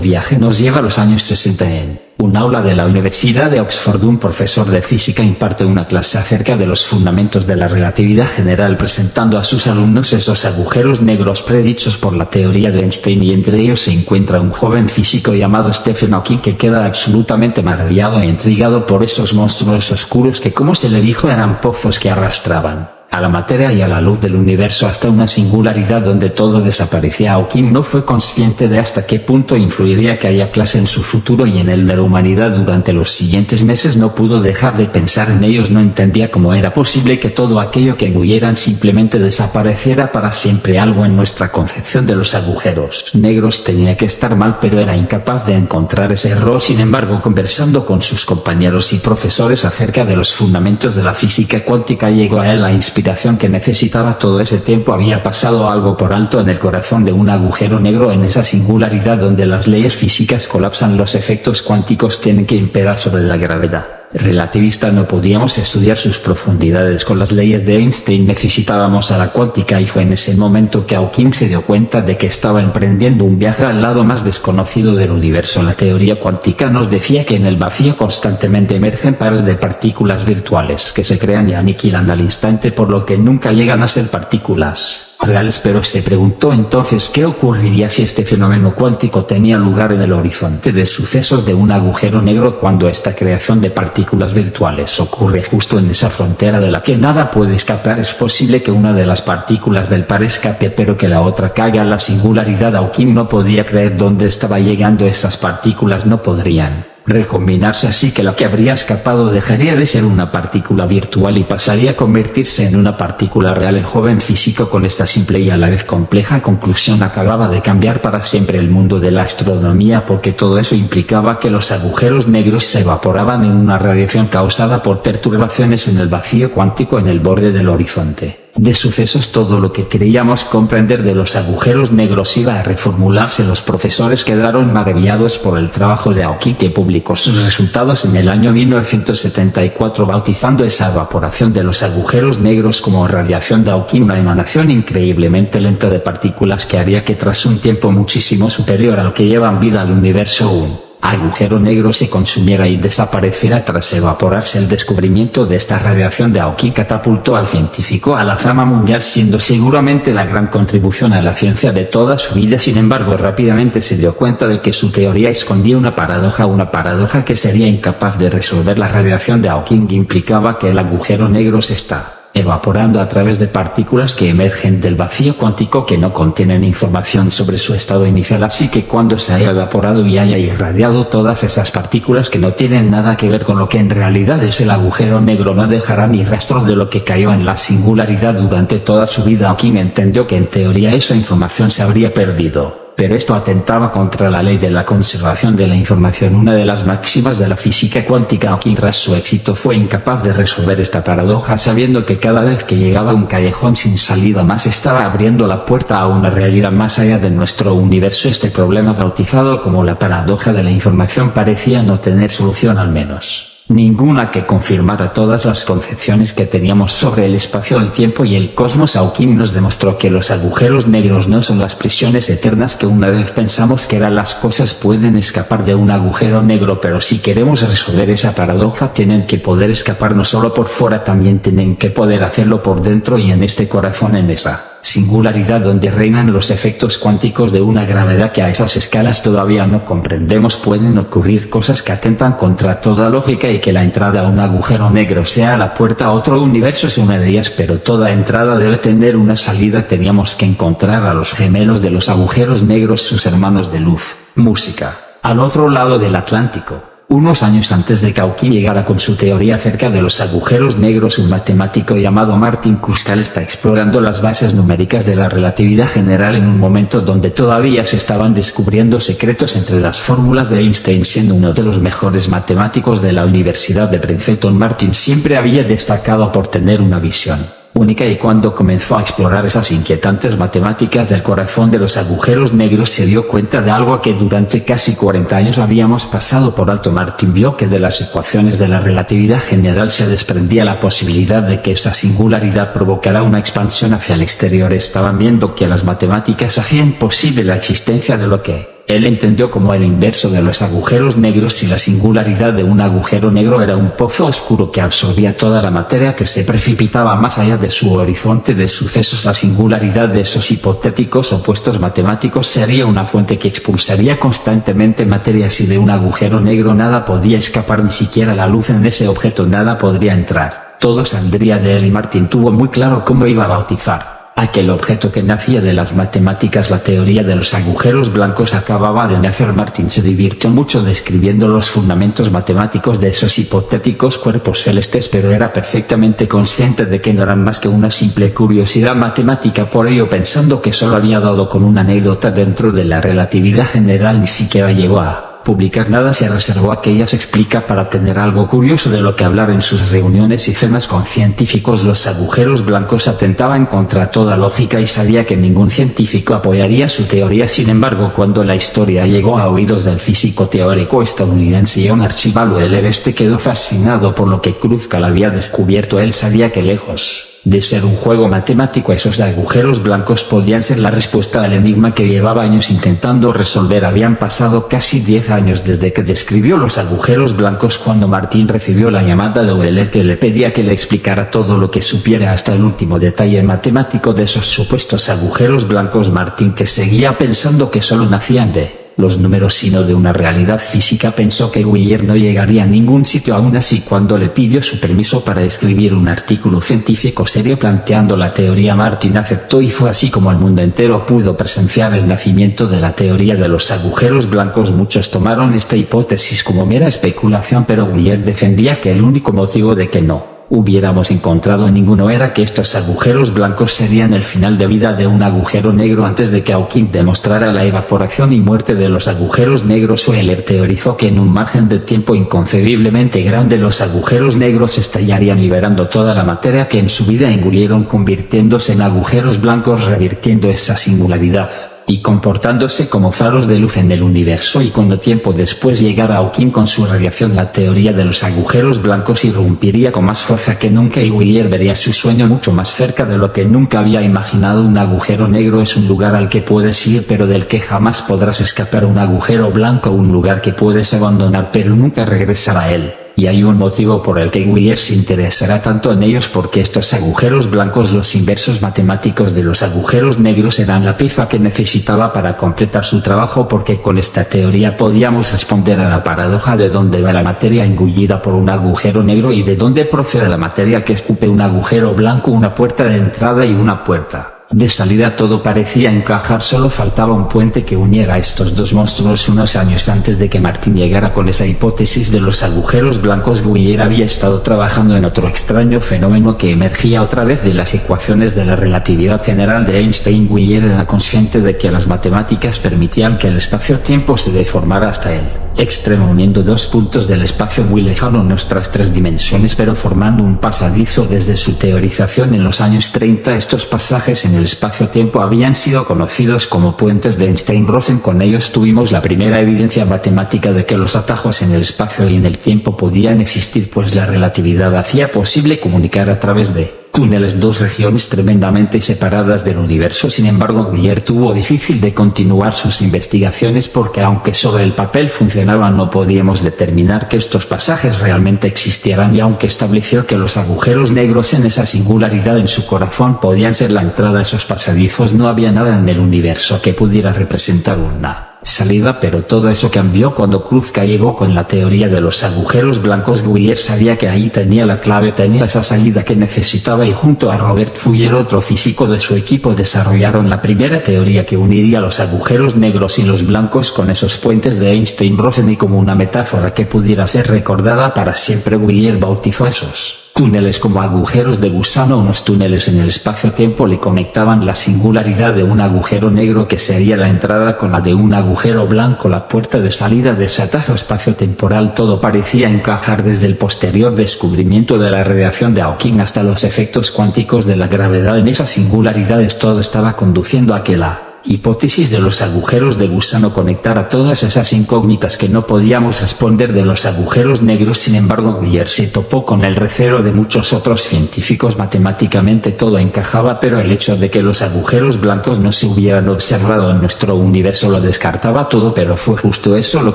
viaje nos lleva a los años 60. En un aula de la Universidad de Oxford, un profesor de física imparte una clase acerca de los fundamentos de la relatividad general, presentando a sus alumnos esos agujeros negros predichos por la teoría de Einstein, y entre ellos se encuentra un joven físico llamado Stephen Hawking, que queda absolutamente maravillado e intrigado por esos monstruos oscuros que, como se le dijo, eran pozos que arrastraban a la materia y a la luz del universo hasta una singularidad donde todo desaparecía. Hawking no fue consciente de hasta qué punto influiría que haya clase en su futuro y en el de la humanidad. Durante los siguientes meses no pudo dejar de pensar en ellos. No entendía cómo era posible que todo aquello que huyeran simplemente desapareciera para siempre. Algo en nuestra concepción de los agujeros negros tenía que estar mal, pero era incapaz de encontrar ese error. Sin embargo, conversando con sus compañeros y profesores acerca de los fundamentos de la física cuántica, llegó a él la inspiración que necesitaba. Todo ese tiempo había pasado algo por alto en el corazón de un agujero negro, en esa singularidad donde las leyes físicas colapsan, los efectos cuánticos tienen que imperar sobre la gravedad relativista. No podíamos estudiar sus profundidades con las leyes de Einstein, necesitábamos a la cuántica, y fue en ese momento que Hawking se dio cuenta de que estaba emprendiendo un viaje al lado más desconocido del universo. La teoría cuántica nos decía que en el vacío constantemente emergen pares de partículas virtuales que se crean y aniquilan al instante, por lo que nunca llegan a ser partículas reales. Pero se preguntó entonces qué ocurriría si este fenómeno cuántico tenía lugar en el horizonte de sucesos de un agujero negro, cuando esta creación de partículas virtuales ocurre justo en esa frontera de la que nada puede escapar. Es posible que una de las partículas del par escape, pero que la otra caiga a la singularidad. Hawking no podía creer dónde estaba llegando. Esas partículas no podrían recombinarse, así que la que habría escapado dejaría de ser una partícula virtual y pasaría a convertirse en una partícula real. El joven físico, con esta simple y a la vez compleja conclusión, acababa de cambiar para siempre el mundo de la astronomía, porque todo eso implicaba que los agujeros negros se evaporaban en una radiación causada por perturbaciones en el vacío cuántico en el borde del horizonte de sucesos. Todo lo que creíamos comprender de los agujeros negros iba a reformularse. Los profesores quedaron maravillados por el trabajo de Hawking, que publicó sus resultados en el año 1974, bautizando esa evaporación de los agujeros negros como radiación de Hawking, una emanación increíblemente lenta de partículas que haría que tras un tiempo muchísimo superior al que llevan vida al universo, un agujero negro se consumiera y desapareciera tras evaporarse. El descubrimiento de esta radiación de Hawking catapultó al científico a la fama mundial, siendo seguramente la gran contribución a la ciencia de toda su vida. Sin embargo, rápidamente se dio cuenta de que su teoría escondía una paradoja que sería incapaz de resolver. La radiación de Hawking implicaba que el agujero negro se está evaporando a través de partículas que emergen del vacío cuántico que no contienen información sobre su estado inicial, así que cuando se haya evaporado y haya irradiado todas esas partículas que no tienen nada que ver con lo que en realidad es el agujero negro, no dejará ni rastro de lo que cayó en la singularidad durante toda su vida. Hawking entendió que en teoría esa información se habría perdido, pero esto atentaba contra la ley de la conservación de la información, una de las máximas de la física cuántica. Hawking, tras su éxito, fue incapaz de resolver esta paradoja, sabiendo que cada vez que llegaba a un callejón sin salida más estaba abriendo la puerta a una realidad más allá de nuestro universo. Este problema, bautizado como la paradoja de la información, parecía no tener solución, al menos ninguna que confirmara todas las concepciones que teníamos sobre el espacio, el tiempo y el cosmos. Hawking nos demostró que los agujeros negros no son las prisiones eternas que una vez pensamos que eran. Las cosas pueden escapar de un agujero negro, pero si queremos resolver esa paradoja tienen que poder escapar no solo por fuera, también tienen que poder hacerlo por dentro, y en este corazón, en esa singularidad donde reinan los efectos cuánticos de una gravedad que a esas escalas todavía no comprendemos, pueden ocurrir cosas que atentan contra toda lógica, y que la entrada a un agujero negro sea la puerta a otro universo es una de ellas, pero toda entrada debe tener una salida. Teníamos que encontrar a los gemelos de los agujeros negros, sus hermanos de luz, música, al otro lado del Atlántico. Unos años antes de que Hawking llegara con su teoría acerca de los agujeros negros, un matemático llamado Martin Kruskal está explorando las bases numéricas de la relatividad general en un momento donde todavía se estaban descubriendo secretos entre las fórmulas de Einstein. Siendo uno de los mejores matemáticos de la Universidad de Princeton, Martin siempre había destacado por tener una visión única, y cuando comenzó a explorar esas inquietantes matemáticas del corazón de los agujeros negros se dio cuenta de algo que durante casi 40 años habíamos pasado por alto. Martin vio que de las ecuaciones de la relatividad general se desprendía la posibilidad de que esa singularidad provocara una expansión hacia el exterior. Estaban viendo que las matemáticas hacían posible la existencia de lo que él entendió como el inverso de los agujeros negros. Si la singularidad de un agujero negro era un pozo oscuro que absorbía toda la materia que se precipitaba más allá de su horizonte de sucesos, la singularidad de esos hipotéticos opuestos matemáticos sería una fuente que expulsaría constantemente materia. Si de un agujero negro nada podía escapar, ni siquiera la luz, en ese objeto nada podría entrar, todo saldría de él. Y Martin tuvo muy claro cómo iba a bautizar aquel objeto que nacía de las matemáticas. La teoría de los agujeros blancos acababa de nacer. Martin se divirtió mucho describiendo los fundamentos matemáticos de esos hipotéticos cuerpos celestes, pero era perfectamente consciente de que no eran más que una simple curiosidad matemática. Por ello, pensando que solo había dado con una anécdota dentro de la relatividad general, ni siquiera llegó a publicar nada. Se reservó aquellas explica para tener algo curioso de lo que hablar en sus reuniones y cenas con científicos. Los agujeros blancos atentaban contra toda lógica y sabía que ningún científico apoyaría su teoría. Sin embargo, cuando la historia llegó a oídos del físico teórico estadounidense John Archibald Wheeler, este quedó fascinado por lo que Kruskal había descubierto. Él sabía que, lejos de ser un juego matemático, esos agujeros blancos podían ser la respuesta al enigma que llevaba años intentando resolver. Habían pasado casi 10 años desde que describió los agujeros blancos cuando Martin recibió la llamada de Wheeler, que le pedía que le explicara todo lo que supiera, hasta el último detalle matemático de esos supuestos agujeros blancos. Martin, que seguía pensando que solo nacían de los números sino de una realidad física, pensó que Wheeler no llegaría a ningún sitio. Aún así, cuando le pidió su permiso para escribir un artículo científico serio planteando la teoría, Martin aceptó, y fue así como el mundo entero pudo presenciar el nacimiento de la teoría de los agujeros blancos. Muchos tomaron esta hipótesis como mera especulación, pero Wheeler defendía que el único motivo de que no hubiéramos encontrado ninguno era que estos agujeros blancos serían el final de vida de un agujero negro. Antes de que Hawking demostrara la evaporación y muerte de los agujeros negros, Wheeler teorizó que en un margen de tiempo inconcebiblemente grande los agujeros negros estallarían liberando toda la materia que en su vida engulieron, convirtiéndose en agujeros blancos, revirtiendo esa singularidad y comportándose como faros de luz en el universo. Y cuando tiempo después llegara Hawking con su radiación, la teoría de los agujeros blancos irrumpiría con más fuerza que nunca, y Wheeler vería su sueño mucho más cerca de lo que nunca había imaginado. Un agujero negro es un lugar al que puedes ir pero del que jamás podrás escapar. Un agujero blanco, un lugar que puedes abandonar pero nunca regresar a él. Y hay un motivo por el que Wheeler se interesará tanto en ellos, porque estos agujeros blancos, los inversos matemáticos de los agujeros negros, eran la pieza que necesitaba para completar su trabajo, porque con esta teoría podíamos responder a la paradoja de dónde va la materia engullida por un agujero negro y de dónde procede la materia que escupe un agujero blanco, una puerta de entrada y una puerta de salida. Todo parecía encajar, solo faltaba un puente que uniera a estos dos monstruos. Unos años antes de que Martin llegara con esa hipótesis de los agujeros blancos, Wheeler había estado trabajando en otro extraño fenómeno que emergía otra vez de las ecuaciones de la relatividad general de Einstein. Wheeler era consciente de que las matemáticas permitían que el espacio-tiempo se deformara hasta el extremo, uniendo dos puntos del espacio muy lejano, nuestras tres dimensiones, pero formando un pasadizo. Desde su teorización en los años 30, estos pasajes en el espacio-tiempo habían sido conocidos como puentes de Einstein-Rosen. Con ellos tuvimos la primera evidencia matemática de que los atajos en el espacio y en el tiempo podían existir, pues la relatividad hacía posible comunicar a través de túneles dos regiones tremendamente separadas del universo. Sin embargo, Wheeler tuvo difícil de continuar sus investigaciones, porque aunque sobre el papel funcionaban, no podíamos determinar que estos pasajes realmente existieran, y aunque estableció que los agujeros negros en esa singularidad en su corazón podían ser la entrada a esos pasadizos, no había nada en el universo que pudiera representar una salida. Pero todo eso cambió cuando Krupka llegó con la teoría de los agujeros blancos. Wheeler sabía que ahí tenía la clave, tenía esa salida que necesitaba, y junto a Robert Fuller, otro físico de su equipo, desarrollaron la primera teoría que uniría los agujeros negros y los blancos con esos puentes de Einstein-Rosen, y como una metáfora que pudiera ser recordada para siempre, Wheeler bautizó esos túneles como agujeros de gusano. Unos túneles en el espacio-tiempo le conectaban la singularidad de un agujero negro, que sería la entrada, con la de un agujero blanco, la puerta de salida de ese atajo espacio-temporal. Todo parecía encajar, desde el posterior descubrimiento de la radiación de Hawking hasta los efectos cuánticos de la gravedad. En esas singularidades todo estaba conduciendo a que la hipótesis de los agujeros de gusano conectara todas esas incógnitas que no podíamos responder de los agujeros negros. Sin embargo, Wheeler se topó con el recelo de muchos otros científicos. Matemáticamente todo encajaba, pero el hecho de que los agujeros blancos no se hubieran observado en nuestro universo lo descartaba todo. Pero fue justo eso lo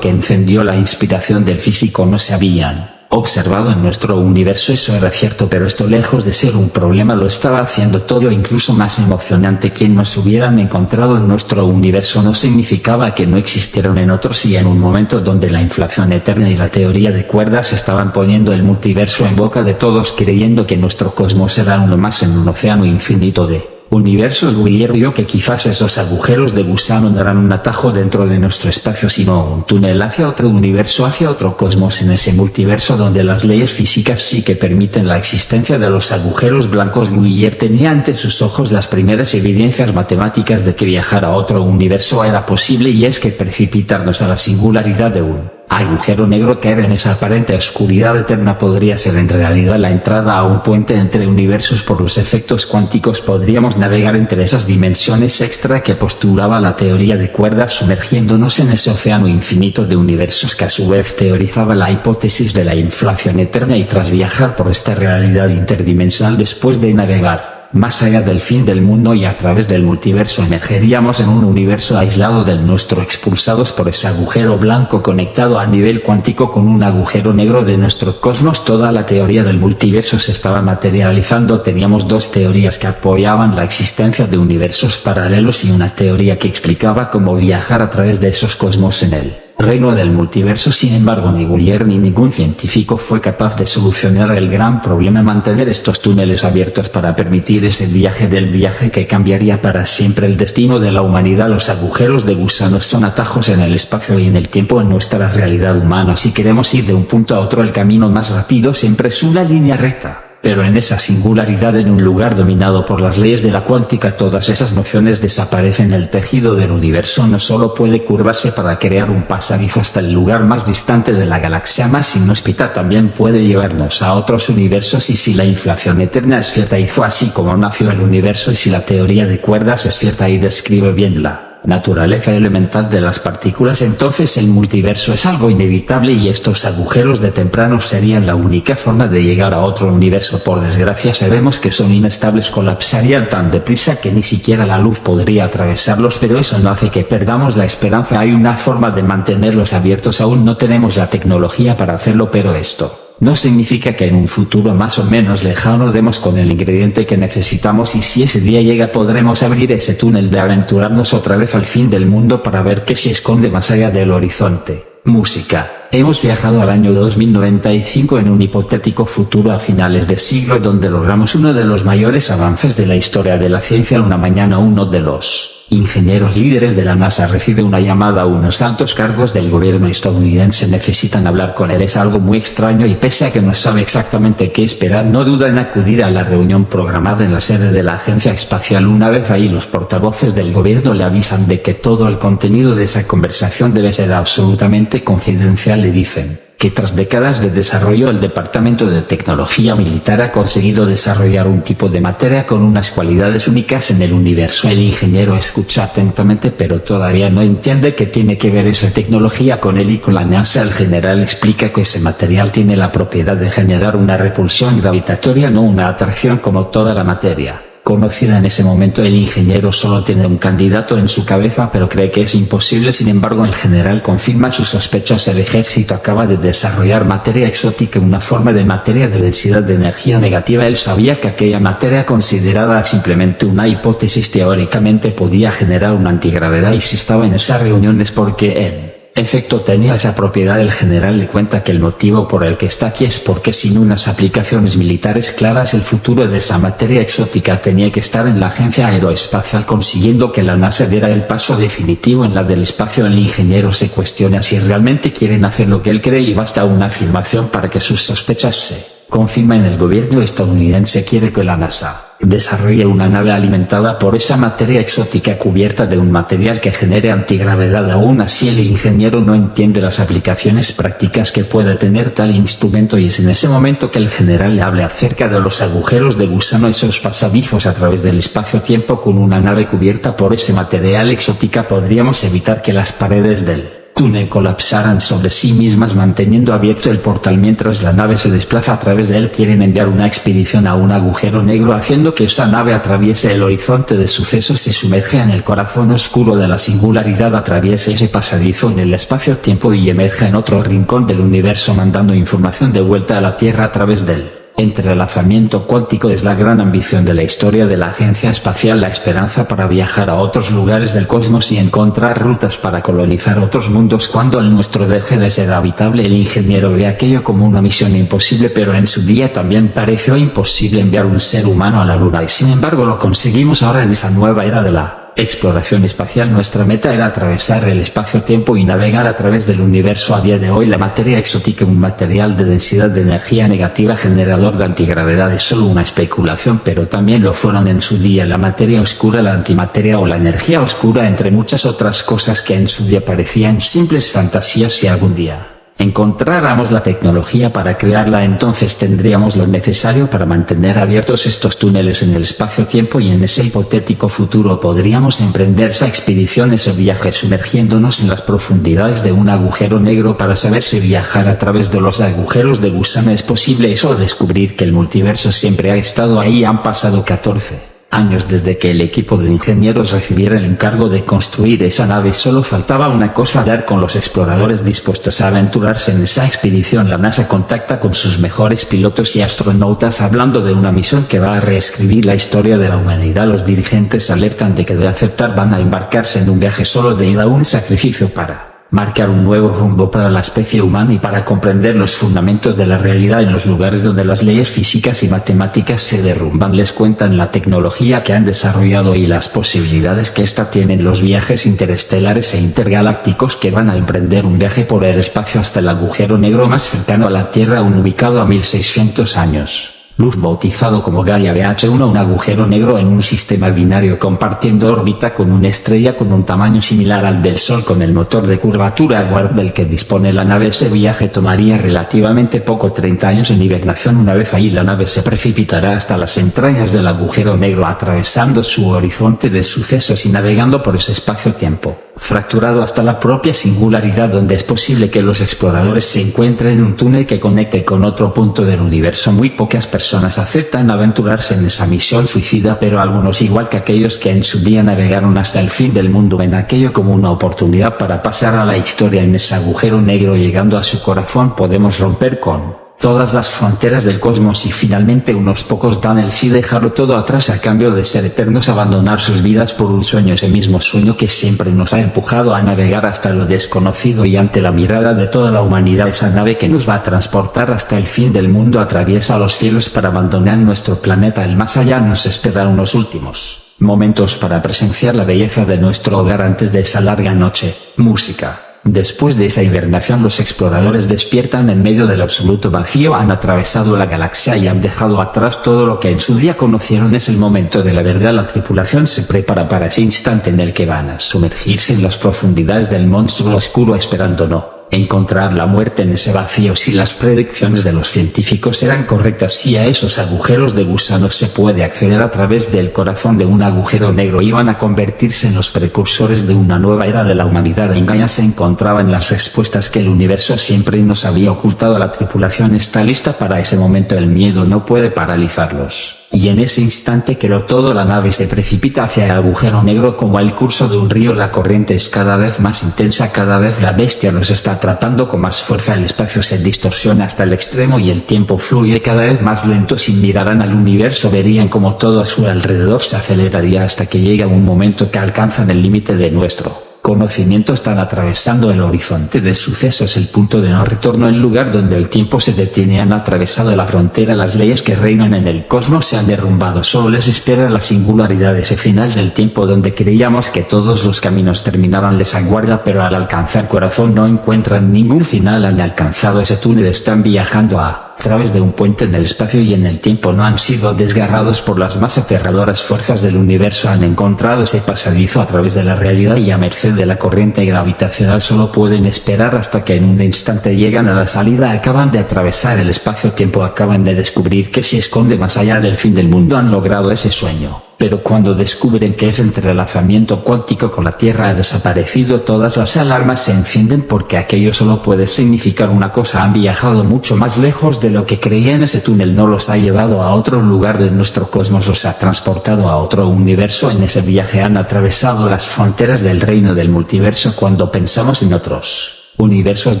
que encendió la inspiración del físico. No se habían observado en nuestro universo, eso era cierto, pero esto, lejos de ser un problema, lo estaba haciendo todo incluso más emocionante. Que nos hubieran encontrado en nuestro universo no significaba que no existieran en otros, y en un momento donde la inflación eterna y la teoría de cuerdas estaban poniendo el multiverso en boca de todos, creyendo que nuestro cosmos era uno más en un océano infinito de universos, Wheeler vio que quizás esos agujeros de gusano no eran un atajo dentro de nuestro espacio, sino un túnel hacia otro universo, hacia otro cosmos, en ese multiverso donde las leyes físicas sí que permiten la existencia de los agujeros blancos. Wheeler tenía ante sus ojos las primeras evidencias matemáticas de que viajar a otro universo era posible, y es que precipitarnos a la singularidad de un agujero negro, caer en esa aparente oscuridad eterna, podría ser en realidad la entrada a un puente entre universos. Por los efectos cuánticos podríamos navegar entre esas dimensiones extra que postulaba la teoría de cuerdas, sumergiéndonos en ese océano infinito de universos que a su vez teorizaba la hipótesis de la inflación eterna. Y tras viajar por esta realidad interdimensional, después de navegar más allá del fin del mundo y a través del multiverso, emergeríamos en un universo aislado del nuestro, expulsados por ese agujero blanco conectado a nivel cuántico con un agujero negro de nuestro cosmos. Toda la teoría del multiverso se estaba materializando. Teníamos dos teorías que apoyaban la existencia de universos paralelos, y una teoría que explicaba cómo viajar a través de esos cosmos en el reino del multiverso. Sin embargo, ni Wheeler ni ningún científico fue capaz de solucionar el gran problema: mantener estos túneles abiertos para permitir ese viaje del viaje que cambiaría para siempre el destino de la humanidad. Los agujeros de gusano son atajos en el espacio y en el tiempo en nuestra realidad humana. Si queremos ir de un punto a otro, el camino más rápido siempre es una línea recta. Pero en esa singularidad, en un lugar dominado por las leyes de la cuántica, todas esas nociones desaparecen. El tejido del universo no solo puede curvarse para crear un pasadizo hasta el lugar más distante de la galaxia más inhóspita, también puede llevarnos a otros universos. Y si la inflación eterna es cierta y fue así como nació el universo, y si la teoría de cuerdas es cierta y describe bien la naturaleza elemental de las partículas, entonces el multiverso es algo inevitable, y estos agujeros de temprano serían la única forma de llegar a otro universo. Por desgracia sabemos que son inestables, colapsarían tan deprisa que ni siquiera la luz podría atravesarlos, pero eso no hace que perdamos la esperanza. Hay una forma de mantenerlos abiertos, aún no tenemos la tecnología para hacerlo, pero esto no significa que en un futuro más o menos lejano demos con el ingrediente que necesitamos y si ese día llega podremos abrir ese túnel de aventurarnos otra vez al fin del mundo para ver qué se esconde más allá del horizonte. Música. Hemos viajado al año 2095 en un hipotético futuro a finales de siglo donde logramos uno de los mayores avances de la historia de la ciencia. Una mañana uno de los ingenieros líderes de la NASA recibe una llamada. Unos altos cargos del gobierno estadounidense necesitan hablar con él. Es algo muy extraño y pese a que no sabe exactamente qué esperar no duda en acudir a la reunión programada en la sede de la Agencia Espacial. Una vez ahí los portavoces del gobierno le avisan de que todo el contenido de esa conversación debe ser absolutamente confidencial. Le dicen que tras décadas de desarrollo el Departamento de Tecnología Militar ha conseguido desarrollar un tipo de materia con unas cualidades únicas en el universo. El ingeniero escucha atentamente pero todavía no entiende qué tiene que ver esa tecnología con él y con la NASA. El general explica que ese material tiene la propiedad de generar una repulsión gravitatoria, no una atracción como toda la materia conocida. En ese momento el ingeniero solo tiene un candidato en su cabeza pero cree que es imposible. Sin embargo el general confirma sus sospechas. El ejército acaba de desarrollar materia exótica, una forma de materia de densidad de energía negativa. Él sabía que aquella materia considerada simplemente una hipótesis teóricamente podía generar una antigravedad y si estaba en esa reunión es porque en efecto tenía esa propiedad. El general le cuenta que el motivo por el que está aquí es porque sin unas aplicaciones militares claras el futuro de esa materia exótica tenía que estar en la agencia aeroespacial, consiguiendo que la NASA diera el paso definitivo en la del espacio. El ingeniero se cuestiona si realmente quieren hacer lo que él cree y basta una afirmación para que sus sospechas se confirmen. El gobierno estadounidense quiere que la NASA desarrolle una nave alimentada por esa materia exótica cubierta de un material que genere antigravedad. Aún así el ingeniero no entiende las aplicaciones prácticas que puede tener tal instrumento y es en ese momento que el general le habla acerca de los agujeros de gusano, esos pasadizos a través del espacio-tiempo. Con una nave cubierta por ese material exótica podríamos evitar que las paredes del túnel colapsaran sobre sí mismas manteniendo abierto el portal mientras la nave se desplaza a través de él. Quieren enviar una expedición a un agujero negro haciendo que esa nave atraviese el horizonte de sucesos, se sumerja en el corazón oscuro de la singularidad, atraviese ese pasadizo en el espacio-tiempo y emerja en otro rincón del universo mandando información de vuelta a la Tierra a través del entrelazamiento cuántico. Es la gran ambición de la historia de la agencia espacial, la esperanza para viajar a otros lugares del cosmos y encontrar rutas para colonizar otros mundos cuando el nuestro deje de ser habitable. El ingeniero ve aquello como una misión imposible, pero en su día también pareció imposible enviar un ser humano a la Luna y sin embargo lo conseguimos. Ahora en esa nueva era de la exploración espacial nuestra meta era atravesar el espacio-tiempo y navegar a través del universo. A día de hoy la materia exótica, un material de densidad de energía negativa generador de antigravedad, es solo una especulación, pero también lo fueron en su día la materia oscura, la antimateria o la energía oscura, entre muchas otras cosas que en su día parecían simples fantasías. Si algún día encontráramos la tecnología para crearla, entonces tendríamos lo necesario para mantener abiertos estos túneles en el espacio-tiempo y en ese hipotético futuro podríamos emprender esa expedición, ese viaje sumergiéndonos en las profundidades de un agujero negro para saber si viajar a través de los agujeros de gusano es posible, eso o descubrir que el multiverso siempre ha estado ahí. Han pasado 14 años desde que el equipo de ingenieros recibiera el encargo de construir esa nave. Solo faltaba una cosa: dar con los exploradores dispuestos a aventurarse en esa expedición. La NASA contacta con sus mejores pilotos y astronautas hablando de una misión que va a reescribir la historia de la humanidad. Los dirigentes alertan de que de aceptar van a embarcarse en un viaje solo de ida, un sacrificio para marcar un nuevo rumbo para la especie humana y para comprender los fundamentos de la realidad en los lugares donde las leyes físicas y matemáticas se derrumban. Les cuentan la tecnología que han desarrollado y las posibilidades que ésta tiene en los viajes interestelares e intergalácticos, que van a emprender un viaje por el espacio hasta el agujero negro más cercano a la Tierra, aún ubicado a 1600 años luz, bautizado como Gaia BH1, un agujero negro en un sistema binario compartiendo órbita con una estrella con un tamaño similar al del Sol, con el motor de curvatura Warp del que dispone la nave. Ese viaje tomaría relativamente poco, 30 años en hibernación. Una vez ahí la nave se precipitará hasta las entrañas del agujero negro, atravesando su horizonte de sucesos y navegando por ese espacio-tiempo fracturado hasta la propia singularidad, donde es posible que los exploradores se encuentren en un túnel que conecte con otro punto del universo. Muy pocas personas aceptan aventurarse en esa misión suicida, pero algunos, igual que aquellos que en su día navegaron hasta el fin del mundo, ven aquello como una oportunidad para pasar a la historia en ese agujero negro. Llegando a su corazón podemos romper con todas las fronteras del cosmos y finalmente unos pocos dan el sí dejarlo todo atrás a cambio de ser eternos, abandonar sus vidas por un sueño, ese mismo sueño que siempre nos ha empujado a navegar hasta lo desconocido y ante la mirada de toda la humanidad, esa nave que nos va a transportar hasta el fin del mundo atraviesa los cielos para abandonar nuestro planeta. El más allá nos espera unos últimos momentos para presenciar la belleza de nuestro hogar antes de esa larga noche. Música. Después de esa hibernación, los exploradores despiertan en medio del absoluto vacío, han atravesado la galaxia y han dejado atrás todo lo que en su día conocieron. Es el momento de la verdad, la tripulación se prepara para ese instante en el que van a sumergirse en las profundidades del monstruo oscuro esperando no encontrar la muerte en ese vacío. Si las predicciones de los científicos eran correctas, si a esos agujeros de gusano se puede acceder a través del corazón de un agujero negro, iban a convertirse en los precursores de una nueva era de la humanidad. En Gaia se encontraban las respuestas que el universo siempre nos había ocultado. La tripulación está lista para ese momento, el miedo no puede paralizarlos. Y en ese instante creó todo, la nave se precipita hacia el agujero negro como el curso de un río. La corriente es cada vez más intensa, cada vez la bestia nos está atrapando con más fuerza. El espacio se distorsiona hasta el extremo y el tiempo fluye cada vez más lento. Si miraran al universo verían como todo a su alrededor se aceleraría hasta que llega un momento que alcanzan el límite de nuestro conocimiento. Están atravesando el horizonte de sucesos, el punto de no retorno, el lugar donde el tiempo se detiene. Han atravesado la frontera, las leyes que reinan en el cosmos se han derrumbado, solo les espera la singularidad, ese final del tiempo donde creíamos que todos los caminos terminaban les aguarda, pero al alcanzar corazón no encuentran ningún final. Han alcanzado ese túnel, están viajando a través de un puente en el espacio y en el tiempo. No han sido desgarrados por las más aterradoras fuerzas del universo, han encontrado ese pasadizo a través de la realidad y a merced de la corriente gravitacional solo pueden esperar hasta que en un instante llegan a la salida. Acaban de atravesar el espacio-tiempo, acaban de descubrir que se esconde más allá del fin del mundo. Han logrado ese sueño, pero cuando descubren que ese entrelazamiento cuántico con la Tierra ha desaparecido, todas las alarmas se encienden porque aquello solo puede significar una cosa: han viajado mucho más lejos de lo que creían. Ese túnel no los ha llevado a otro lugar de nuestro cosmos, los ha transportado a otro universo. En ese viaje han atravesado las fronteras del reino del multiverso. Cuando pensamos en otros universos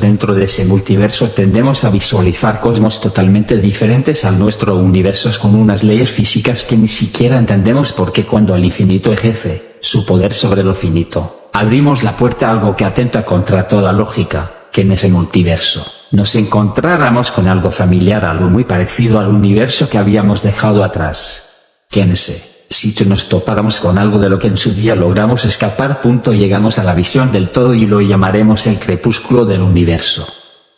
dentro de ese multiverso tendemos a visualizar cosmos totalmente diferentes al nuestro, universos con unas leyes físicas que ni siquiera entendemos, porque cuando el infinito ejerce su poder sobre lo finito, abrimos la puerta a algo que atenta contra toda lógica, que en ese multiverso nos encontráramos con algo familiar, algo muy parecido al universo que habíamos dejado atrás, que en ese sitio nos topáramos con algo de lo que en su día logramos escapar. Llegamos a la visión del todo y lo llamaremos el crepúsculo del universo.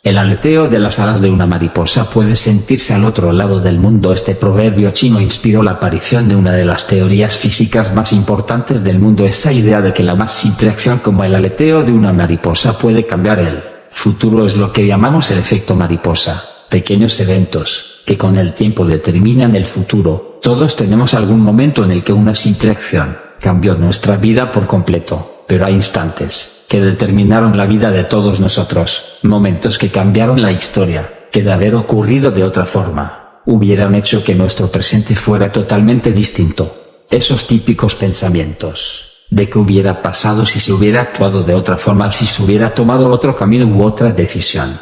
El aleteo de las alas de una mariposa puede sentirse al otro lado del mundo. Este proverbio chino inspiró la aparición de una de las teorías físicas más importantes del mundo, esa idea de que la más simple acción como el aleteo de una mariposa puede cambiar el futuro. Es lo que llamamos el efecto mariposa, pequeños eventos que con el tiempo determinan el futuro. Todos tenemos algún momento en el que una simple acción cambió nuestra vida por completo, pero hay instantes que determinaron la vida de todos nosotros, momentos que cambiaron la historia, que de haber ocurrido de otra forma, hubieran hecho que nuestro presente fuera totalmente distinto. Esos típicos pensamientos de qué hubiera pasado si se hubiera actuado de otra forma, si se hubiera tomado otro camino u otra decisión.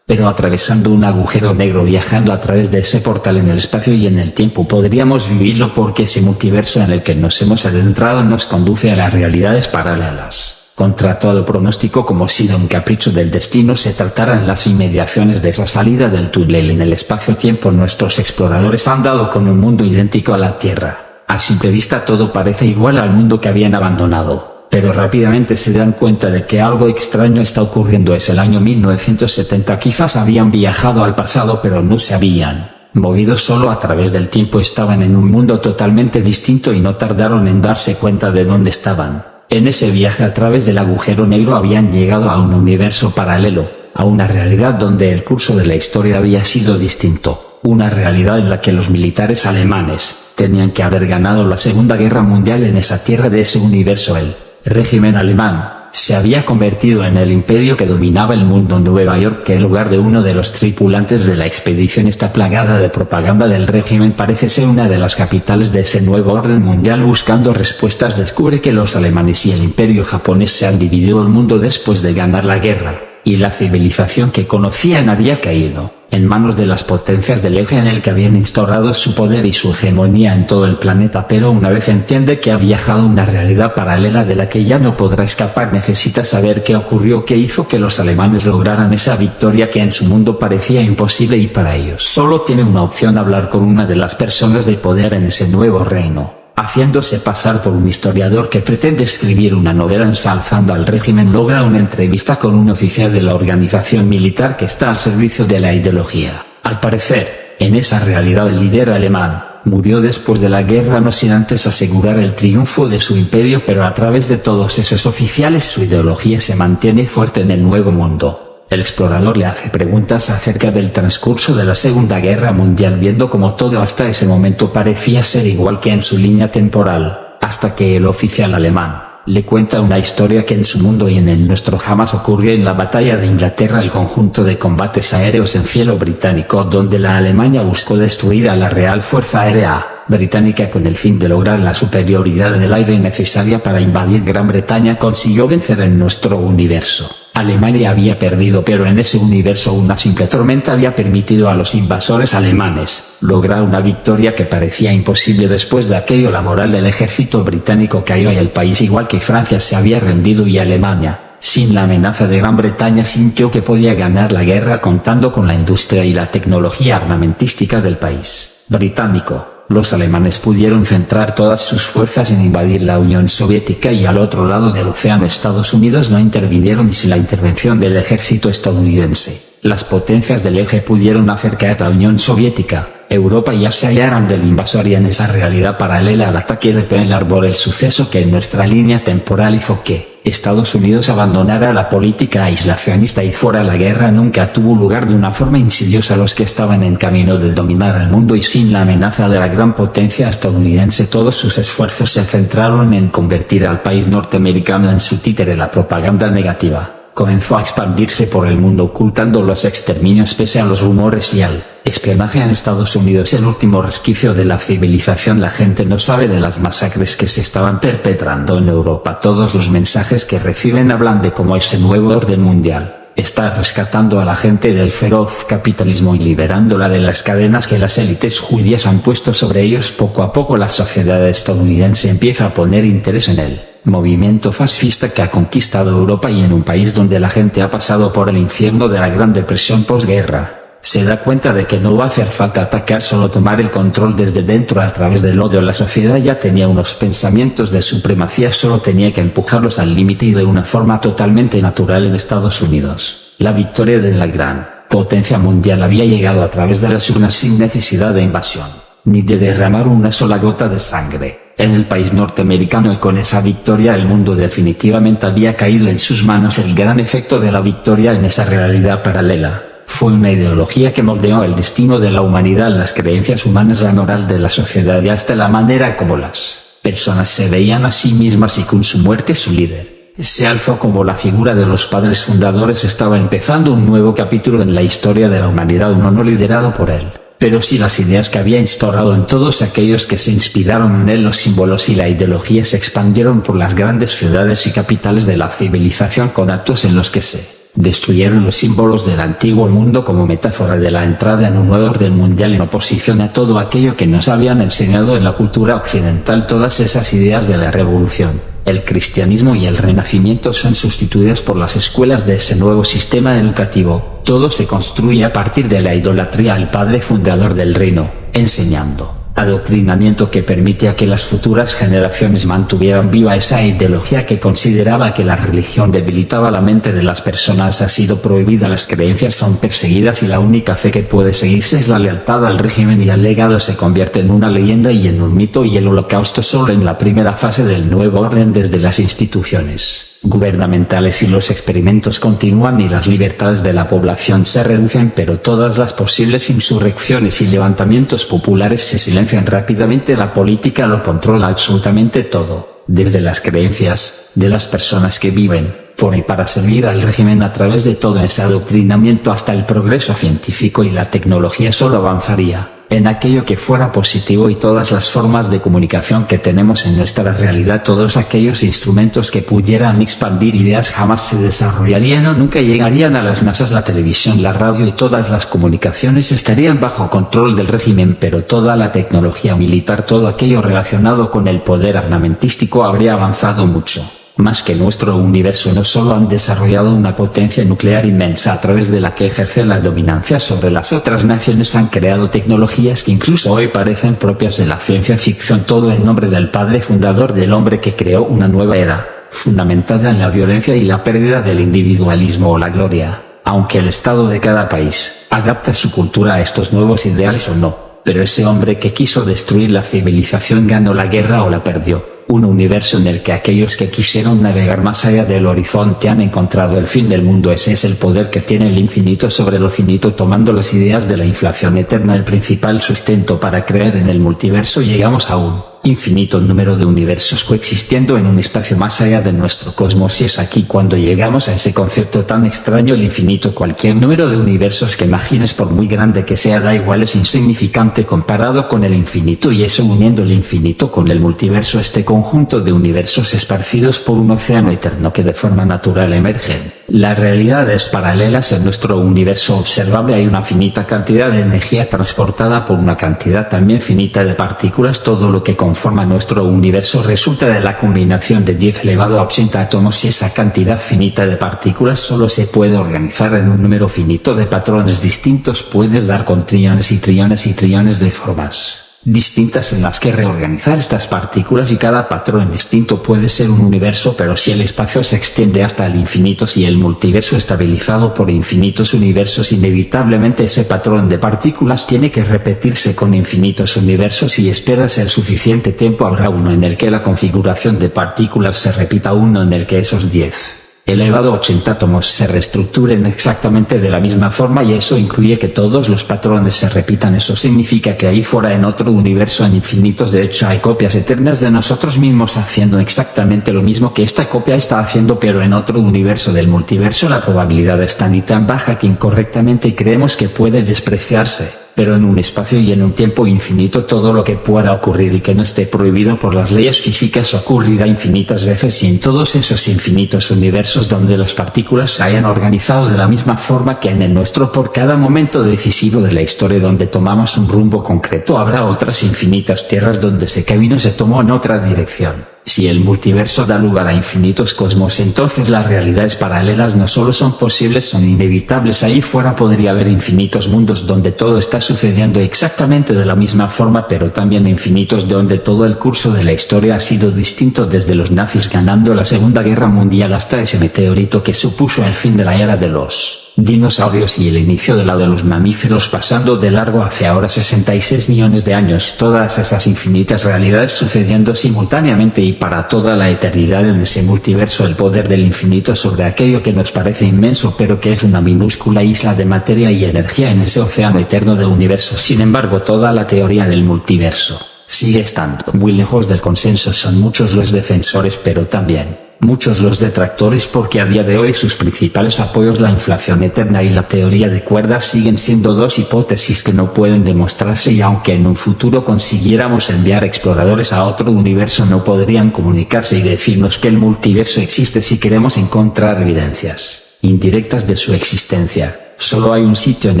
Pero atravesando un agujero negro, viajando a través de ese portal en el espacio y en el tiempo, podríamos vivirlo, porque ese multiverso en el que nos hemos adentrado nos conduce a las realidades paralelas. Contra todo pronóstico, como si de un capricho del destino se trataran las inmediaciones de esa salida del túnel en el espacio-tiempo, nuestros exploradores han dado con un mundo idéntico a la Tierra. A simple vista todo parece igual al mundo que habían abandonado, pero rápidamente se dan cuenta de que algo extraño está ocurriendo. Es el año 1970, quizás habían viajado al pasado pero no se habían movido solo a través del tiempo, estaban en un mundo totalmente distinto y no tardaron en darse cuenta de dónde estaban. En ese viaje a través del agujero negro habían llegado a un universo paralelo, a una realidad donde el curso de la historia había sido distinto, una realidad en la que los militares alemanes tenían que haber ganado la Segunda Guerra Mundial. En esa tierra de ese universo el régimen alemán se había convertido en el imperio que dominaba el mundo. Nueva York, que el lugar de uno de los tripulantes de la expedición, está plagada de propaganda del régimen, parece ser una de las capitales de ese nuevo orden mundial. Buscando respuestas descubre que los alemanes y el imperio japonés se han dividido el mundo después de ganar la guerra. y la civilización que conocían había caído en manos de las potencias del eje en el que habían instaurado su poder y su hegemonía en todo el planeta. Pero una vez entiende que ha viajado a una realidad paralela de la que ya no podrá escapar, necesita saber qué ocurrió, qué hizo que los alemanes lograran esa victoria que en su mundo parecía imposible, y para ellos solo tiene una opción: hablar con una de las personas de poder en ese nuevo reino. Haciéndose pasar por un historiador que pretende escribir una novela ensalzando al régimen, logra una entrevista con un oficial de la organización militar que está al servicio de la ideología. Al parecer, en esa realidad el líder alemán murió después de la guerra, no sin antes asegurar el triunfo de su imperio, pero a través de todos esos oficiales su ideología se mantiene fuerte en el Nuevo Mundo. El explorador le hace preguntas acerca del transcurso de la Segunda Guerra Mundial, viendo como todo hasta ese momento parecía ser igual que en su línea temporal, hasta que el oficial alemán le cuenta una historia que en su mundo y en el nuestro jamás ocurrió. En la batalla de Inglaterra, el conjunto de combates aéreos en cielo británico, donde la Alemania buscó destruir a la Real Fuerza Aérea Británica con el fin de lograr la superioridad en el aire necesaria para invadir Gran Bretaña, consiguió vencer en nuestro universo. Alemania había perdido, pero en ese universo una simple tormenta había permitido a los invasores alemanes lograr una victoria que parecía imposible. Después de aquello, la moral del ejército británico cayó y el país, igual que Francia, se había rendido, y Alemania, sin la amenaza de Gran Bretaña, sintió que podía ganar la guerra contando con la industria y la tecnología armamentística del país británico. Los alemanes pudieron centrar todas sus fuerzas en invadir la Unión Soviética, y al otro lado del océano Estados Unidos no intervinieron, y sin la intervención del ejército estadounidense, las potencias del eje pudieron hacer caer la Unión Soviética. Europa ya se hallaran del invasor, y en esa realidad paralela al ataque de Pearl Harbor, el suceso que en nuestra línea temporal hizo que Estados Unidos abandonara la política aislacionista y fuera la guerra, nunca tuvo lugar. De una forma insidiosa, los que estaban en camino de dominar el mundo y sin la amenaza de la gran potencia estadounidense, todos sus esfuerzos se centraron en convertir al país norteamericano en su títere. La propaganda negativa comenzó a expandirse por el mundo, ocultando los exterminios pese a los rumores y al espionaje en Estados Unidos, el último resquicio de la civilización. La gente no sabe de las masacres que se estaban perpetrando en Europa. Todos los mensajes que reciben hablan de cómo ese nuevo orden mundial está rescatando a la gente del feroz capitalismo y liberándola de las cadenas que las élites judías han puesto sobre ellos. Poco a poco la sociedad estadounidense empieza a poner interés en él. Movimiento fascista que ha conquistado Europa, y en un país donde la gente ha pasado por el infierno de la Gran Depresión posguerra, se da cuenta de que no va a hacer falta atacar, solo tomar el control desde dentro a través del odio. La sociedad ya tenía unos pensamientos de supremacía, solo tenía que empujarlos al límite, y de una forma totalmente natural. En Estados Unidos, la victoria de la gran potencia mundial había llegado a través de las urnas, sin necesidad de invasión, ni de derramar una sola gota de sangre en el país norteamericano, y con esa victoria el mundo definitivamente había caído en sus manos. El gran efecto de la victoria en esa realidad paralela fue una ideología que moldeó el destino de la humanidad, las creencias humanas, la moral de la sociedad y hasta la manera como las personas se veían a sí mismas, y con su muerte su líder se alzó como la figura de los padres fundadores. Estaba empezando un nuevo capítulo en la historia de la humanidad, uno no liderado por él, pero sí las ideas que había instaurado en todos aquellos que se inspiraron en él. Los símbolos y la ideología se expandieron por las grandes ciudades y capitales de la civilización, con actos en los que se destruyeron los símbolos del antiguo mundo como metáfora de la entrada en un nuevo orden mundial, en oposición a todo aquello que nos habían enseñado en la cultura occidental. Todas esas ideas de la revolución, el cristianismo y el renacimiento son sustituidas por las escuelas de ese nuevo sistema educativo. Todo se construye a partir de la idolatría al padre fundador del reino, enseñando adoctrinamiento que permite a que las futuras generaciones mantuvieran viva esa ideología que consideraba que la religión debilitaba la mente de las personas. Ha sido prohibida, las creencias son perseguidas, y la única fe que puede seguirse es la lealtad al régimen, y el legado se convierte en una leyenda y en un mito, y el holocausto solo en la primera fase del nuevo orden. Desde las instituciones gubernamentales y los experimentos continúan, y las libertades de la población se reducen, pero todas las posibles insurrecciones y levantamientos populares se silencian rápidamente. La política lo controla absolutamente todo, desde las creencias de las personas que viven por y para servir al régimen. A través de todo ese adoctrinamiento hasta el progreso científico y la tecnología solo avanzaría en aquello que fuera positivo y todas las formas de comunicación que tenemos en nuestra realidad, todos aquellos instrumentos que pudieran expandir ideas jamás se desarrollarían o nunca llegarían a las masas. La televisión, la radio y todas las comunicaciones estarían bajo control del régimen, pero toda la tecnología militar, todo aquello relacionado con el poder armamentístico habría avanzado mucho más que nuestro universo. No solo han desarrollado una potencia nuclear inmensa a través de la que ejercen la dominancia sobre las otras naciones, han creado tecnologías que incluso hoy parecen propias de la ciencia ficción, todo en nombre del padre fundador del hombre que creó una nueva era, fundamentada en la violencia y la pérdida del individualismo o la gloria, aunque el Estado de cada país adapta su cultura a estos nuevos ideales o no. Pero ese hombre que quiso destruir la civilización ganó la guerra o la perdió. Un universo en el que aquellos que quisieron navegar más allá del horizonte han encontrado el fin del mundo. Ese es el poder que tiene el infinito sobre lo finito, tomando las ideas de la inflación eterna el principal sustento para creer en el multiverso. Llegamos a un infinito número de universos coexistiendo en un espacio más allá de nuestro cosmos, y es aquí cuando llegamos a ese concepto tan extraño, el infinito. Cualquier número de universos que imagines, por muy grande que sea, da igual, es insignificante comparado con el infinito, y eso uniendo el infinito con el multiverso, este conjunto de universos esparcidos por un océano eterno que de forma natural emergen. Las realidades paralelas en nuestro universo observable. Hay una finita cantidad de energía transportada por una cantidad también finita de partículas. Todo lo que conforma nuestro universo resulta de la combinación de 10 elevado a 80 átomos, y esa cantidad finita de partículas solo se puede organizar en un número finito de patrones distintos. Puedes dar con trillones y trillones y trillones de formas distintas en las que reorganizar estas partículas, y cada patrón distinto puede ser un universo. Pero si el espacio se extiende hasta el infinito, si el multiverso estabilizado por infinitos universos, inevitablemente ese patrón de partículas tiene que repetirse con infinitos universos. Si esperas el suficiente tiempo, habrá uno en el que la configuración de partículas se repita, uno en el que esos 10 elevado a 80 átomos se reestructuren exactamente de la misma forma, y eso incluye que todos los patrones se repitan. Eso significa que ahí fuera, en otro universo, en infinitos, de hecho hay copias eternas de nosotros mismos haciendo exactamente lo mismo que esta copia está haciendo, pero en otro universo del multiverso la probabilidad es tan y tan baja que incorrectamente creemos que puede despreciarse. Pero en un espacio y en un tiempo infinito, todo lo que pueda ocurrir y que no esté prohibido por las leyes físicas ocurrirá infinitas veces, y en todos esos infinitos universos donde las partículas se hayan organizado de la misma forma que en el nuestro, por cada momento decisivo de la historia donde tomamos un rumbo concreto, habrá otras infinitas tierras donde ese camino se tomó en otra dirección. Si el multiverso da lugar a infinitos cosmos, entonces las realidades paralelas no solo son posibles, son inevitables. Ahí fuera podría haber infinitos mundos donde todo está sucediendo exactamente de la misma forma, pero también infinitos donde todo el curso de la historia ha sido distinto, desde los nazis ganando la Segunda Guerra Mundial hasta ese meteorito que supuso el fin de la era de los dinosaurios y el inicio de la de los mamíferos, pasando de largo hace ahora 66 millones de años. Todas esas infinitas realidades sucediendo simultáneamente y para toda la eternidad en ese multiverso. El poder del infinito sobre aquello que nos parece inmenso, pero que es una minúscula isla de materia y energía en ese océano eterno de universos. Sin embargo, toda la teoría del multiverso sigue estando muy lejos del consenso. Son muchos los defensores, pero también muchos los detractores, porque a día de hoy sus principales apoyos, la inflación eterna y la teoría de cuerdas, siguen siendo dos hipótesis que no pueden demostrarse, y aunque en un futuro consiguiéramos enviar exploradores a otro universo, no podrían comunicarse y decirnos que el multiverso existe si queremos encontrar evidencias indirectas de su existencia. Solo hay un sitio en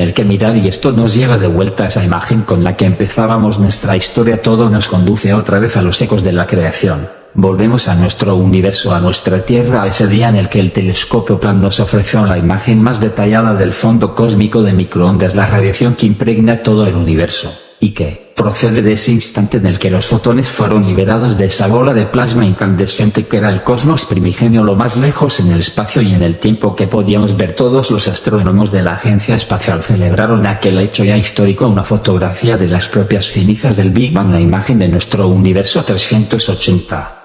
el que mirar, y esto nos lleva de vuelta a esa imagen con la que empezábamos nuestra historia. Todo nos conduce otra vez a los ecos de la creación. Volvemos a nuestro universo, a nuestra Tierra, a ese día en el que el telescopio Planck nos ofreció la imagen más detallada del fondo cósmico de microondas, la radiación que impregna todo el universo, y que procede de ese instante en el que los fotones fueron liberados de esa bola de plasma incandescente que era el cosmos primigenio, lo más lejos en el espacio y en el tiempo que podíamos ver. Todos los astrónomos de la Agencia Espacial celebraron aquel hecho ya histórico, una fotografía de las propias cenizas del Big Bang, la imagen de nuestro universo 380,000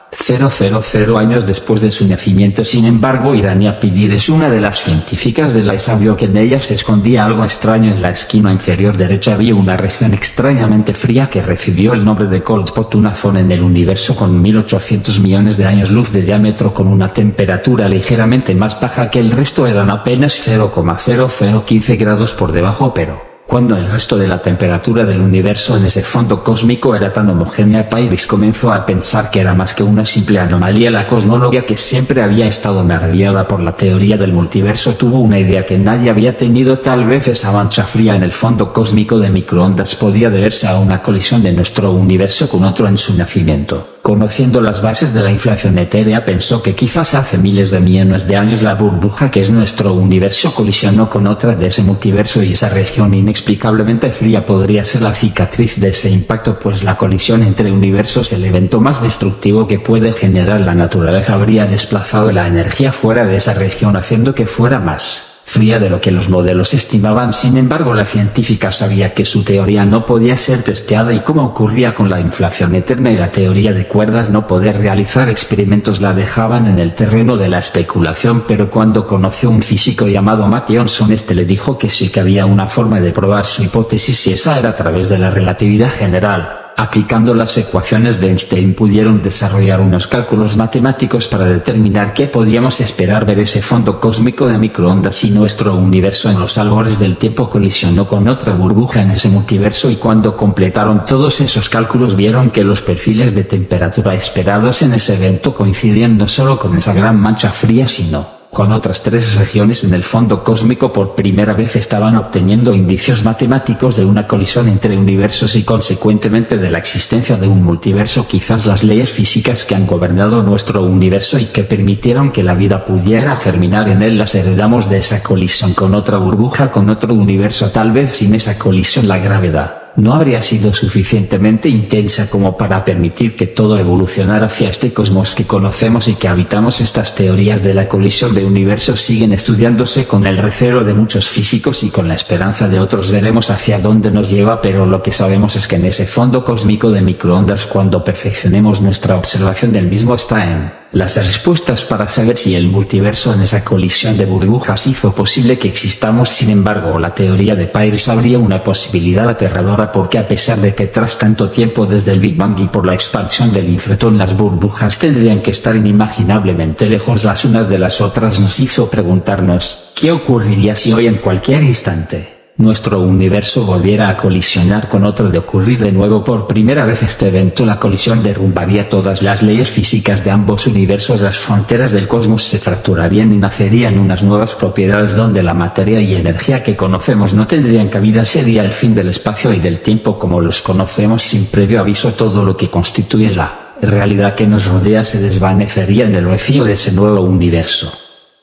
años después de su nacimiento. Sin embargo, Irania Pidir es una de las científicas de la ESA, vio que en ella se escondía algo extraño. En la esquina inferior derecha había una región extrañamente fría que recibió el nombre de Cold Spot, una zona en el universo con 1800 millones de años luz de diámetro, con una temperatura ligeramente más baja que el resto. Eran apenas 0,0015 grados por debajo, pero Cuando el resto de la temperatura del universo en ese fondo cósmico era tan homogénea, Pairis comenzó a pensar que era más que una simple anomalía. La cosmología, que siempre había estado maravillada por la teoría del multiverso, tuvo una idea que nadie había tenido. Tal vez esa mancha fría en el fondo cósmico de microondas podía deberse a una colisión de nuestro universo con otro en su nacimiento. Conociendo las bases de la inflación etérea, pensó que quizás hace miles de millones de años la burbuja que es nuestro universo colisionó con otra de ese multiverso, y esa región inexplicablemente fría podría ser la cicatriz de ese impacto, pues la colisión entre universos, el evento más destructivo que puede generar la naturaleza, habría desplazado la energía fuera de esa región, haciendo que fuera más fría de lo que los modelos estimaban. Sin embargo, la científica sabía que su teoría no podía ser testeada, y como ocurría con la inflación eterna y la teoría de cuerdas, no poder realizar experimentos la dejaban en el terreno de la especulación. Pero cuando conoció a un físico llamado Matt Johnson, este le dijo que sí que había una forma de probar su hipótesis, y esa era a través de la relatividad general. Aplicando las ecuaciones de Einstein, pudieron desarrollar unos cálculos matemáticos para determinar qué podíamos esperar ver ese fondo cósmico de microondas, y nuestro universo en los albores del tiempo colisionó con otra burbuja en ese multiverso. Y cuando completaron todos esos cálculos, vieron que los perfiles de temperatura esperados en ese evento coincidían no solo con esa gran mancha fría, sino con otras tres regiones en el fondo cósmico. Por primera vez estaban obteniendo indicios matemáticos de una colisión entre universos y consecuentemente de la existencia de un multiverso. Quizás las leyes físicas que han gobernado nuestro universo y que permitieron que la vida pudiera germinar en él las heredamos de esa colisión con otra burbuja, con otro universo. Tal vez sin esa colisión la gravedad no habría sido suficientemente intensa como para permitir que todo evolucionara hacia este cosmos que conocemos y que habitamos. Estas teorías de la colisión de universos siguen estudiándose con el recelo de muchos físicos y con la esperanza de otros. Veremos hacia dónde nos lleva, pero lo que sabemos es que en ese fondo cósmico de microondas, cuando perfeccionemos nuestra observación del mismo, está en las respuestas para saber si el multiverso en esa colisión de burbujas hizo posible que existamos. Sin embargo, la teoría de Pairis abría una posibilidad aterradora, porque a pesar de que tras tanto tiempo desde el Big Bang y por la expansión del infratón las burbujas tendrían que estar inimaginablemente lejos las unas de las otras, nos hizo preguntarnos ¿qué ocurriría si hoy, en cualquier instante, nuestro universo volviera a colisionar con otro? De ocurrir de nuevo por primera vez este evento, la colisión derrumbaría todas las leyes físicas de ambos universos, las fronteras del cosmos se fracturarían y nacerían unas nuevas propiedades donde la materia y energía que conocemos no tendrían cabida. Sería el fin del espacio y del tiempo como los conocemos sin previo aviso. Todo lo que constituye la realidad que nos rodea se desvanecería en el vacío de ese nuevo universo.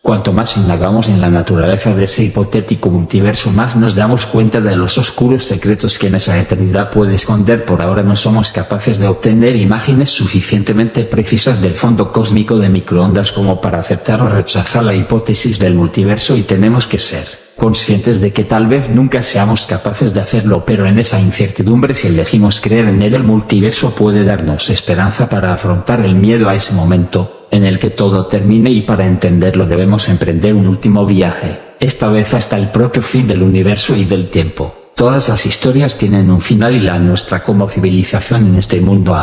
Cuanto más indagamos en la naturaleza de ese hipotético multiverso, más nos damos cuenta de los oscuros secretos que en esa eternidad puede esconder. Por ahora no somos capaces de obtener imágenes suficientemente precisas del fondo cósmico de microondas como para aceptar o rechazar la hipótesis del multiverso, y tenemos que ser conscientes de que tal vez nunca seamos capaces de hacerlo, pero en esa incertidumbre, si elegimos creer en él, el multiverso puede darnos esperanza para afrontar el miedo a ese momento en el que todo termine, y para entenderlo debemos emprender un último viaje, esta vez hasta el propio fin del universo y del tiempo. Todas las historias tienen un final, y la nuestra como civilización en este mundo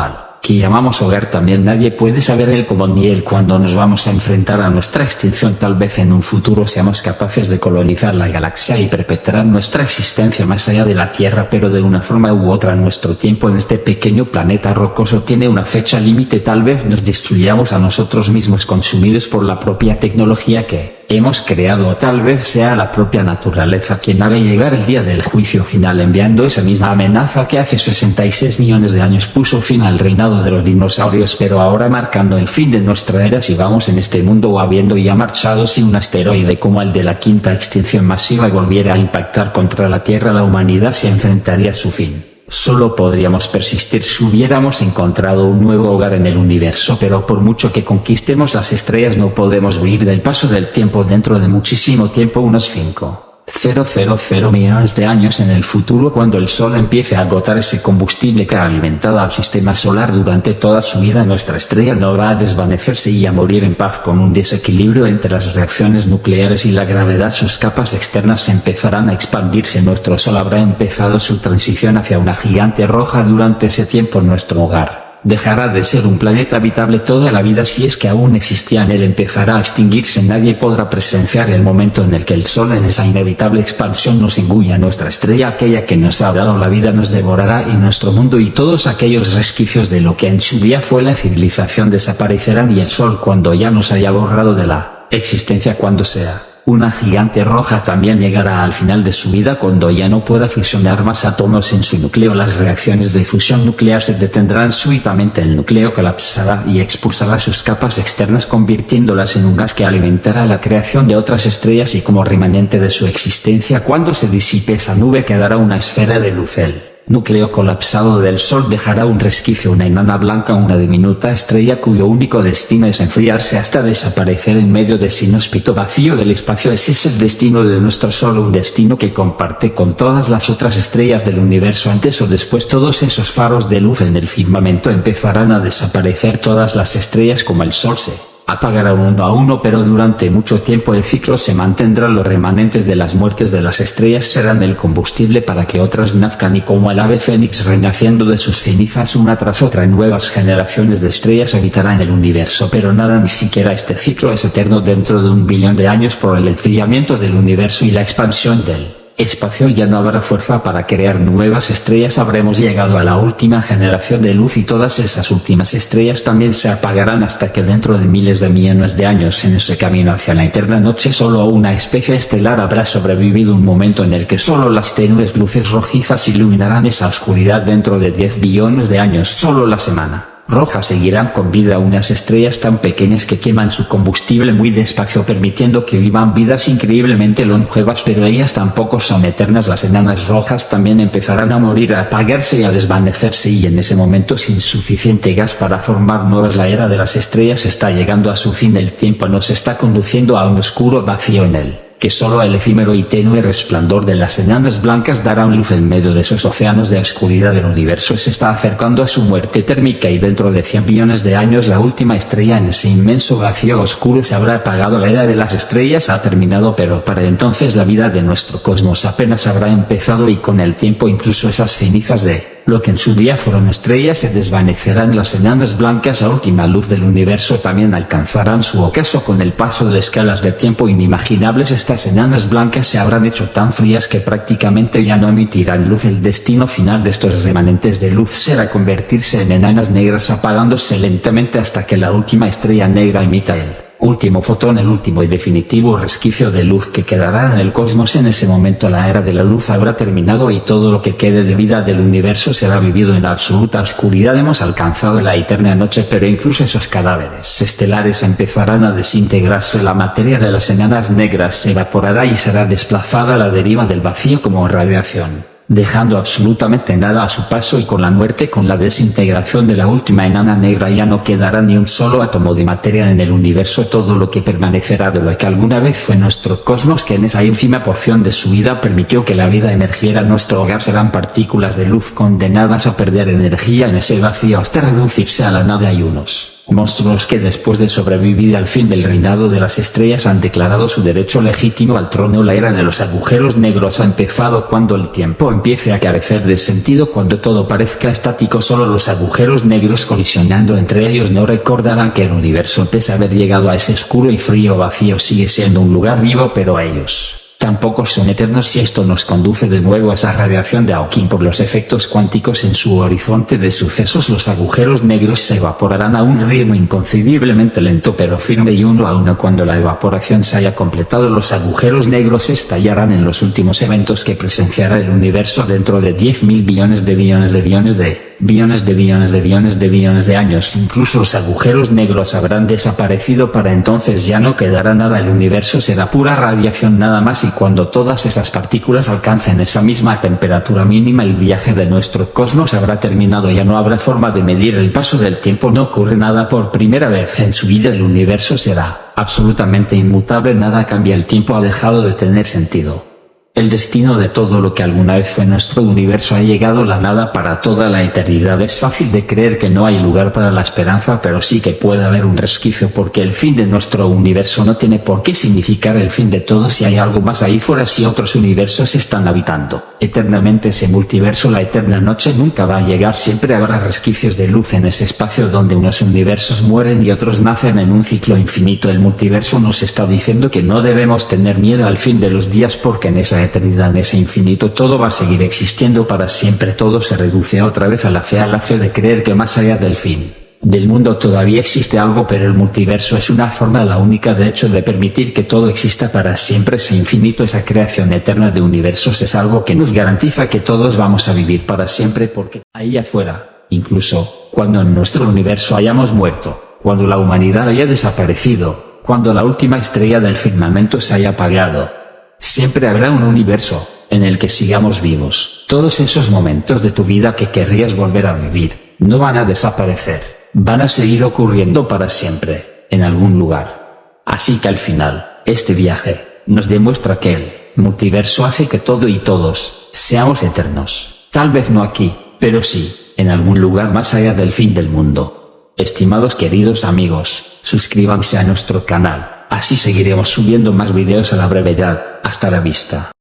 que llamamos hogar también. Nadie puede saber el cómo ni el cuándo nos vamos a enfrentar a nuestra extinción. Tal vez en un futuro seamos capaces de colonizar la galaxia y perpetrar nuestra existencia más allá de la Tierra, pero de una forma u otra nuestro tiempo en este pequeño planeta rocoso tiene una fecha límite. Tal vez nos destruyamos a nosotros mismos, consumidos por la propia tecnología que hemos creado, o tal vez sea la propia naturaleza quien haga llegar el día del juicio final, enviando esa misma amenaza que hace 66 millones de años puso fin al reinado de los dinosaurios, pero ahora marcando el fin de nuestra era si vamos en este mundo, o habiendo ya marchado. Si un asteroide como el de la quinta extinción masiva volviera a impactar contra la Tierra, la humanidad se enfrentaría a su fin. Solo podríamos persistir si hubiéramos encontrado un nuevo hogar en el universo, pero por mucho que conquistemos las estrellas no podemos huir del paso del tiempo. Dentro de muchísimo tiempo, unos 5,000 millones de años en el futuro, cuando el Sol empiece a agotar ese combustible que ha alimentado al sistema solar durante toda su vida, nuestra estrella no va a desvanecerse y a morir en paz. Con un desequilibrio entre las reacciones nucleares y la gravedad, sus capas externas empezarán a expandirse. Nuestro Sol habrá empezado su transición hacia una gigante roja. Durante ese tiempo nuestro hogar Dejará de ser un planeta habitable toda la vida si es que aún existía en él, empezará a extinguirse, nadie podrá presenciar el momento en el que el Sol en esa inevitable expansión nos engulla, nuestra estrella, aquella que nos ha dado la vida, nos devorará y nuestro mundo y todos aquellos resquicios de lo que en su día fue la civilización desaparecerán y el Sol, cuando ya nos haya borrado de la existencia, cuando sea una gigante roja, también llegará al final de su vida cuando ya no pueda fusionar más átomos en su núcleo. Las reacciones de fusión nuclear se detendrán súbitamente, el núcleo colapsará y expulsará sus capas externas convirtiéndolas en un gas que alimentará la creación de otras estrellas y como remanente de su existencia cuando se disipe esa nube quedará una esfera de luz. El núcleo colapsado del Sol dejará un resquicio, una enana blanca, una diminuta estrella cuyo único destino es enfriarse hasta desaparecer en medio de ese inhóspito vacío del espacio. Ese es el destino de nuestro Sol, un destino que comparte con todas las otras estrellas del universo. Antes o después todos esos faros de luz en el firmamento empezarán a desaparecer, todas las estrellas como el Sol se apagará uno a uno, pero durante mucho tiempo el ciclo se mantendrá. Los remanentes de las muertes de las estrellas serán el combustible para que otras nazcan y como el ave fénix renaciendo de sus cenizas una tras otra, nuevas generaciones de estrellas habitarán el universo, pero nada, ni siquiera este ciclo es eterno. Dentro de 1 billón de años, por el enfriamiento del universo y la expansión del espacio, ya no habrá fuerza para crear nuevas estrellas. Habremos llegado a la última generación de luz y todas esas últimas estrellas también se apagarán hasta que dentro de miles de millones de años, en ese camino hacia la eterna noche, solo una especie estelar habrá sobrevivido, un momento en el que solo las tenues luces rojizas iluminarán esa oscuridad. Dentro de 10 billones de años, solo la semana roja seguirán con vida unas estrellas tan pequeñas que queman su combustible muy despacio, permitiendo que vivan vidas increíblemente longevas, pero ellas tampoco son eternas. Las enanas rojas también empezarán a morir, a apagarse y a desvanecerse, y en ese momento, sin suficiente gas para formar nuevas, la era de las estrellas está llegando a su fin. El tiempo nos está conduciendo a un oscuro vacío en él que solo el efímero y tenue resplandor de las enanas blancas dará luz en medio de esos océanos de oscuridad. El universo se está acercando a su muerte térmica y dentro de 100 billones de años la última estrella en ese inmenso vacío oscuro se habrá apagado. La era de las estrellas ha terminado, pero para entonces la vida de nuestro cosmos apenas habrá empezado y con el tiempo incluso esas cenizas de lo que en su día fueron estrellas se desvanecerán. Las enanas blancas, a última luz del universo, también alcanzarán su ocaso con el paso de escalas de tiempo inimaginables. Estas enanas blancas se habrán hecho tan frías que prácticamente ya no emitirán luz. El destino final de estos remanentes de luz será convertirse en enanas negras, apagándose lentamente hasta que la última estrella negra emita el último fotón, el último y definitivo resquicio de luz que quedará en el cosmos. En ese momento la era de la luz habrá terminado y todo lo que quede de vida del universo será vivido en absoluta oscuridad. Hemos alcanzado la eterna noche, pero incluso esos cadáveres estelares empezarán a desintegrarse. La materia de las enanas negras se evaporará y será desplazada a la deriva del vacío como radiación, dejando absolutamente nada a su paso, y con la muerte, con la desintegración de la última enana negra, ya no quedará ni un solo átomo de materia en el universo. Todo lo que permanecerá de lo que alguna vez fue nuestro cosmos, que en esa ínfima porción de su vida permitió que la vida emergiera, nuestro hogar, serán partículas de luz condenadas a perder energía en ese vacío hasta reducirse a la nada. Hay unos monstruos que después de sobrevivir al fin del reinado de las estrellas han declarado su derecho legítimo al trono. La era de los agujeros negros ha empezado. Cuando el tiempo empiece a carecer de sentido, cuando todo parezca estático, solo los agujeros negros colisionando entre ellos no recordarán que el universo, pese a haber llegado a ese oscuro y frío vacío, sigue siendo un lugar vivo, pero ellos tampoco son eternos, y esto nos conduce de nuevo a esa radiación de Hawking por los efectos cuánticos en su horizonte de sucesos. Los agujeros negros se evaporarán a un ritmo inconcebiblemente lento pero firme, y uno a uno, cuando la evaporación se haya completado, los agujeros negros estallarán en los últimos eventos que presenciará el universo dentro de 10.000 billones de billones de billones de billones de billones de billones de billones de años. Incluso los agujeros negros habrán desaparecido. Para entonces ya no quedará nada, el universo será pura radiación nada más, y cuando todas esas partículas alcancen esa misma temperatura mínima, el viaje de nuestro cosmos habrá terminado. Ya no habrá forma de medir el paso del tiempo, no ocurre nada. Por primera vez en su vida el universo será absolutamente inmutable, nada cambia, el tiempo ha dejado de tener sentido. El destino de todo lo que alguna vez fue nuestro universo ha llegado a la nada para toda la eternidad. Es fácil de creer que no hay lugar para la esperanza, pero sí que puede haber un resquicio, porque el fin de nuestro universo no tiene por qué significar el fin de todo. Si hay algo más ahí fuera, si otros universos están habitando eternamente ese multiverso. La eterna noche nunca va a llegar, siempre habrá resquicios de luz en ese espacio donde unos universos mueren y otros nacen en un ciclo infinito. El multiverso nos está diciendo que no debemos tener miedo al fin de los días, porque en esa eternidad, en ese infinito, todo va a seguir existiendo para siempre. Todo se reduce otra vez a la fe de creer que más allá del fin del mundo todavía existe algo, pero el multiverso es una forma, la única de hecho, de permitir que todo exista para siempre. Ese infinito, esa creación eterna de universos, es algo que nos garantiza que todos vamos a vivir para siempre, porque ahí afuera, incluso cuando en nuestro universo hayamos muerto, cuando la humanidad haya desaparecido, cuando la última estrella del firmamento se haya apagado, siempre habrá un universo en el que sigamos vivos. Todos esos momentos de tu vida que querrías volver a vivir no van a desaparecer. Van a seguir ocurriendo para siempre, en algún lugar. Así que al final, este viaje nos demuestra que el multiverso hace que todo y todos seamos eternos. Tal vez no aquí, pero sí, en algún lugar más allá del fin del mundo. Estimados queridos amigos, suscríbanse a nuestro canal, así seguiremos subiendo más videos a la brevedad. Hasta la vista.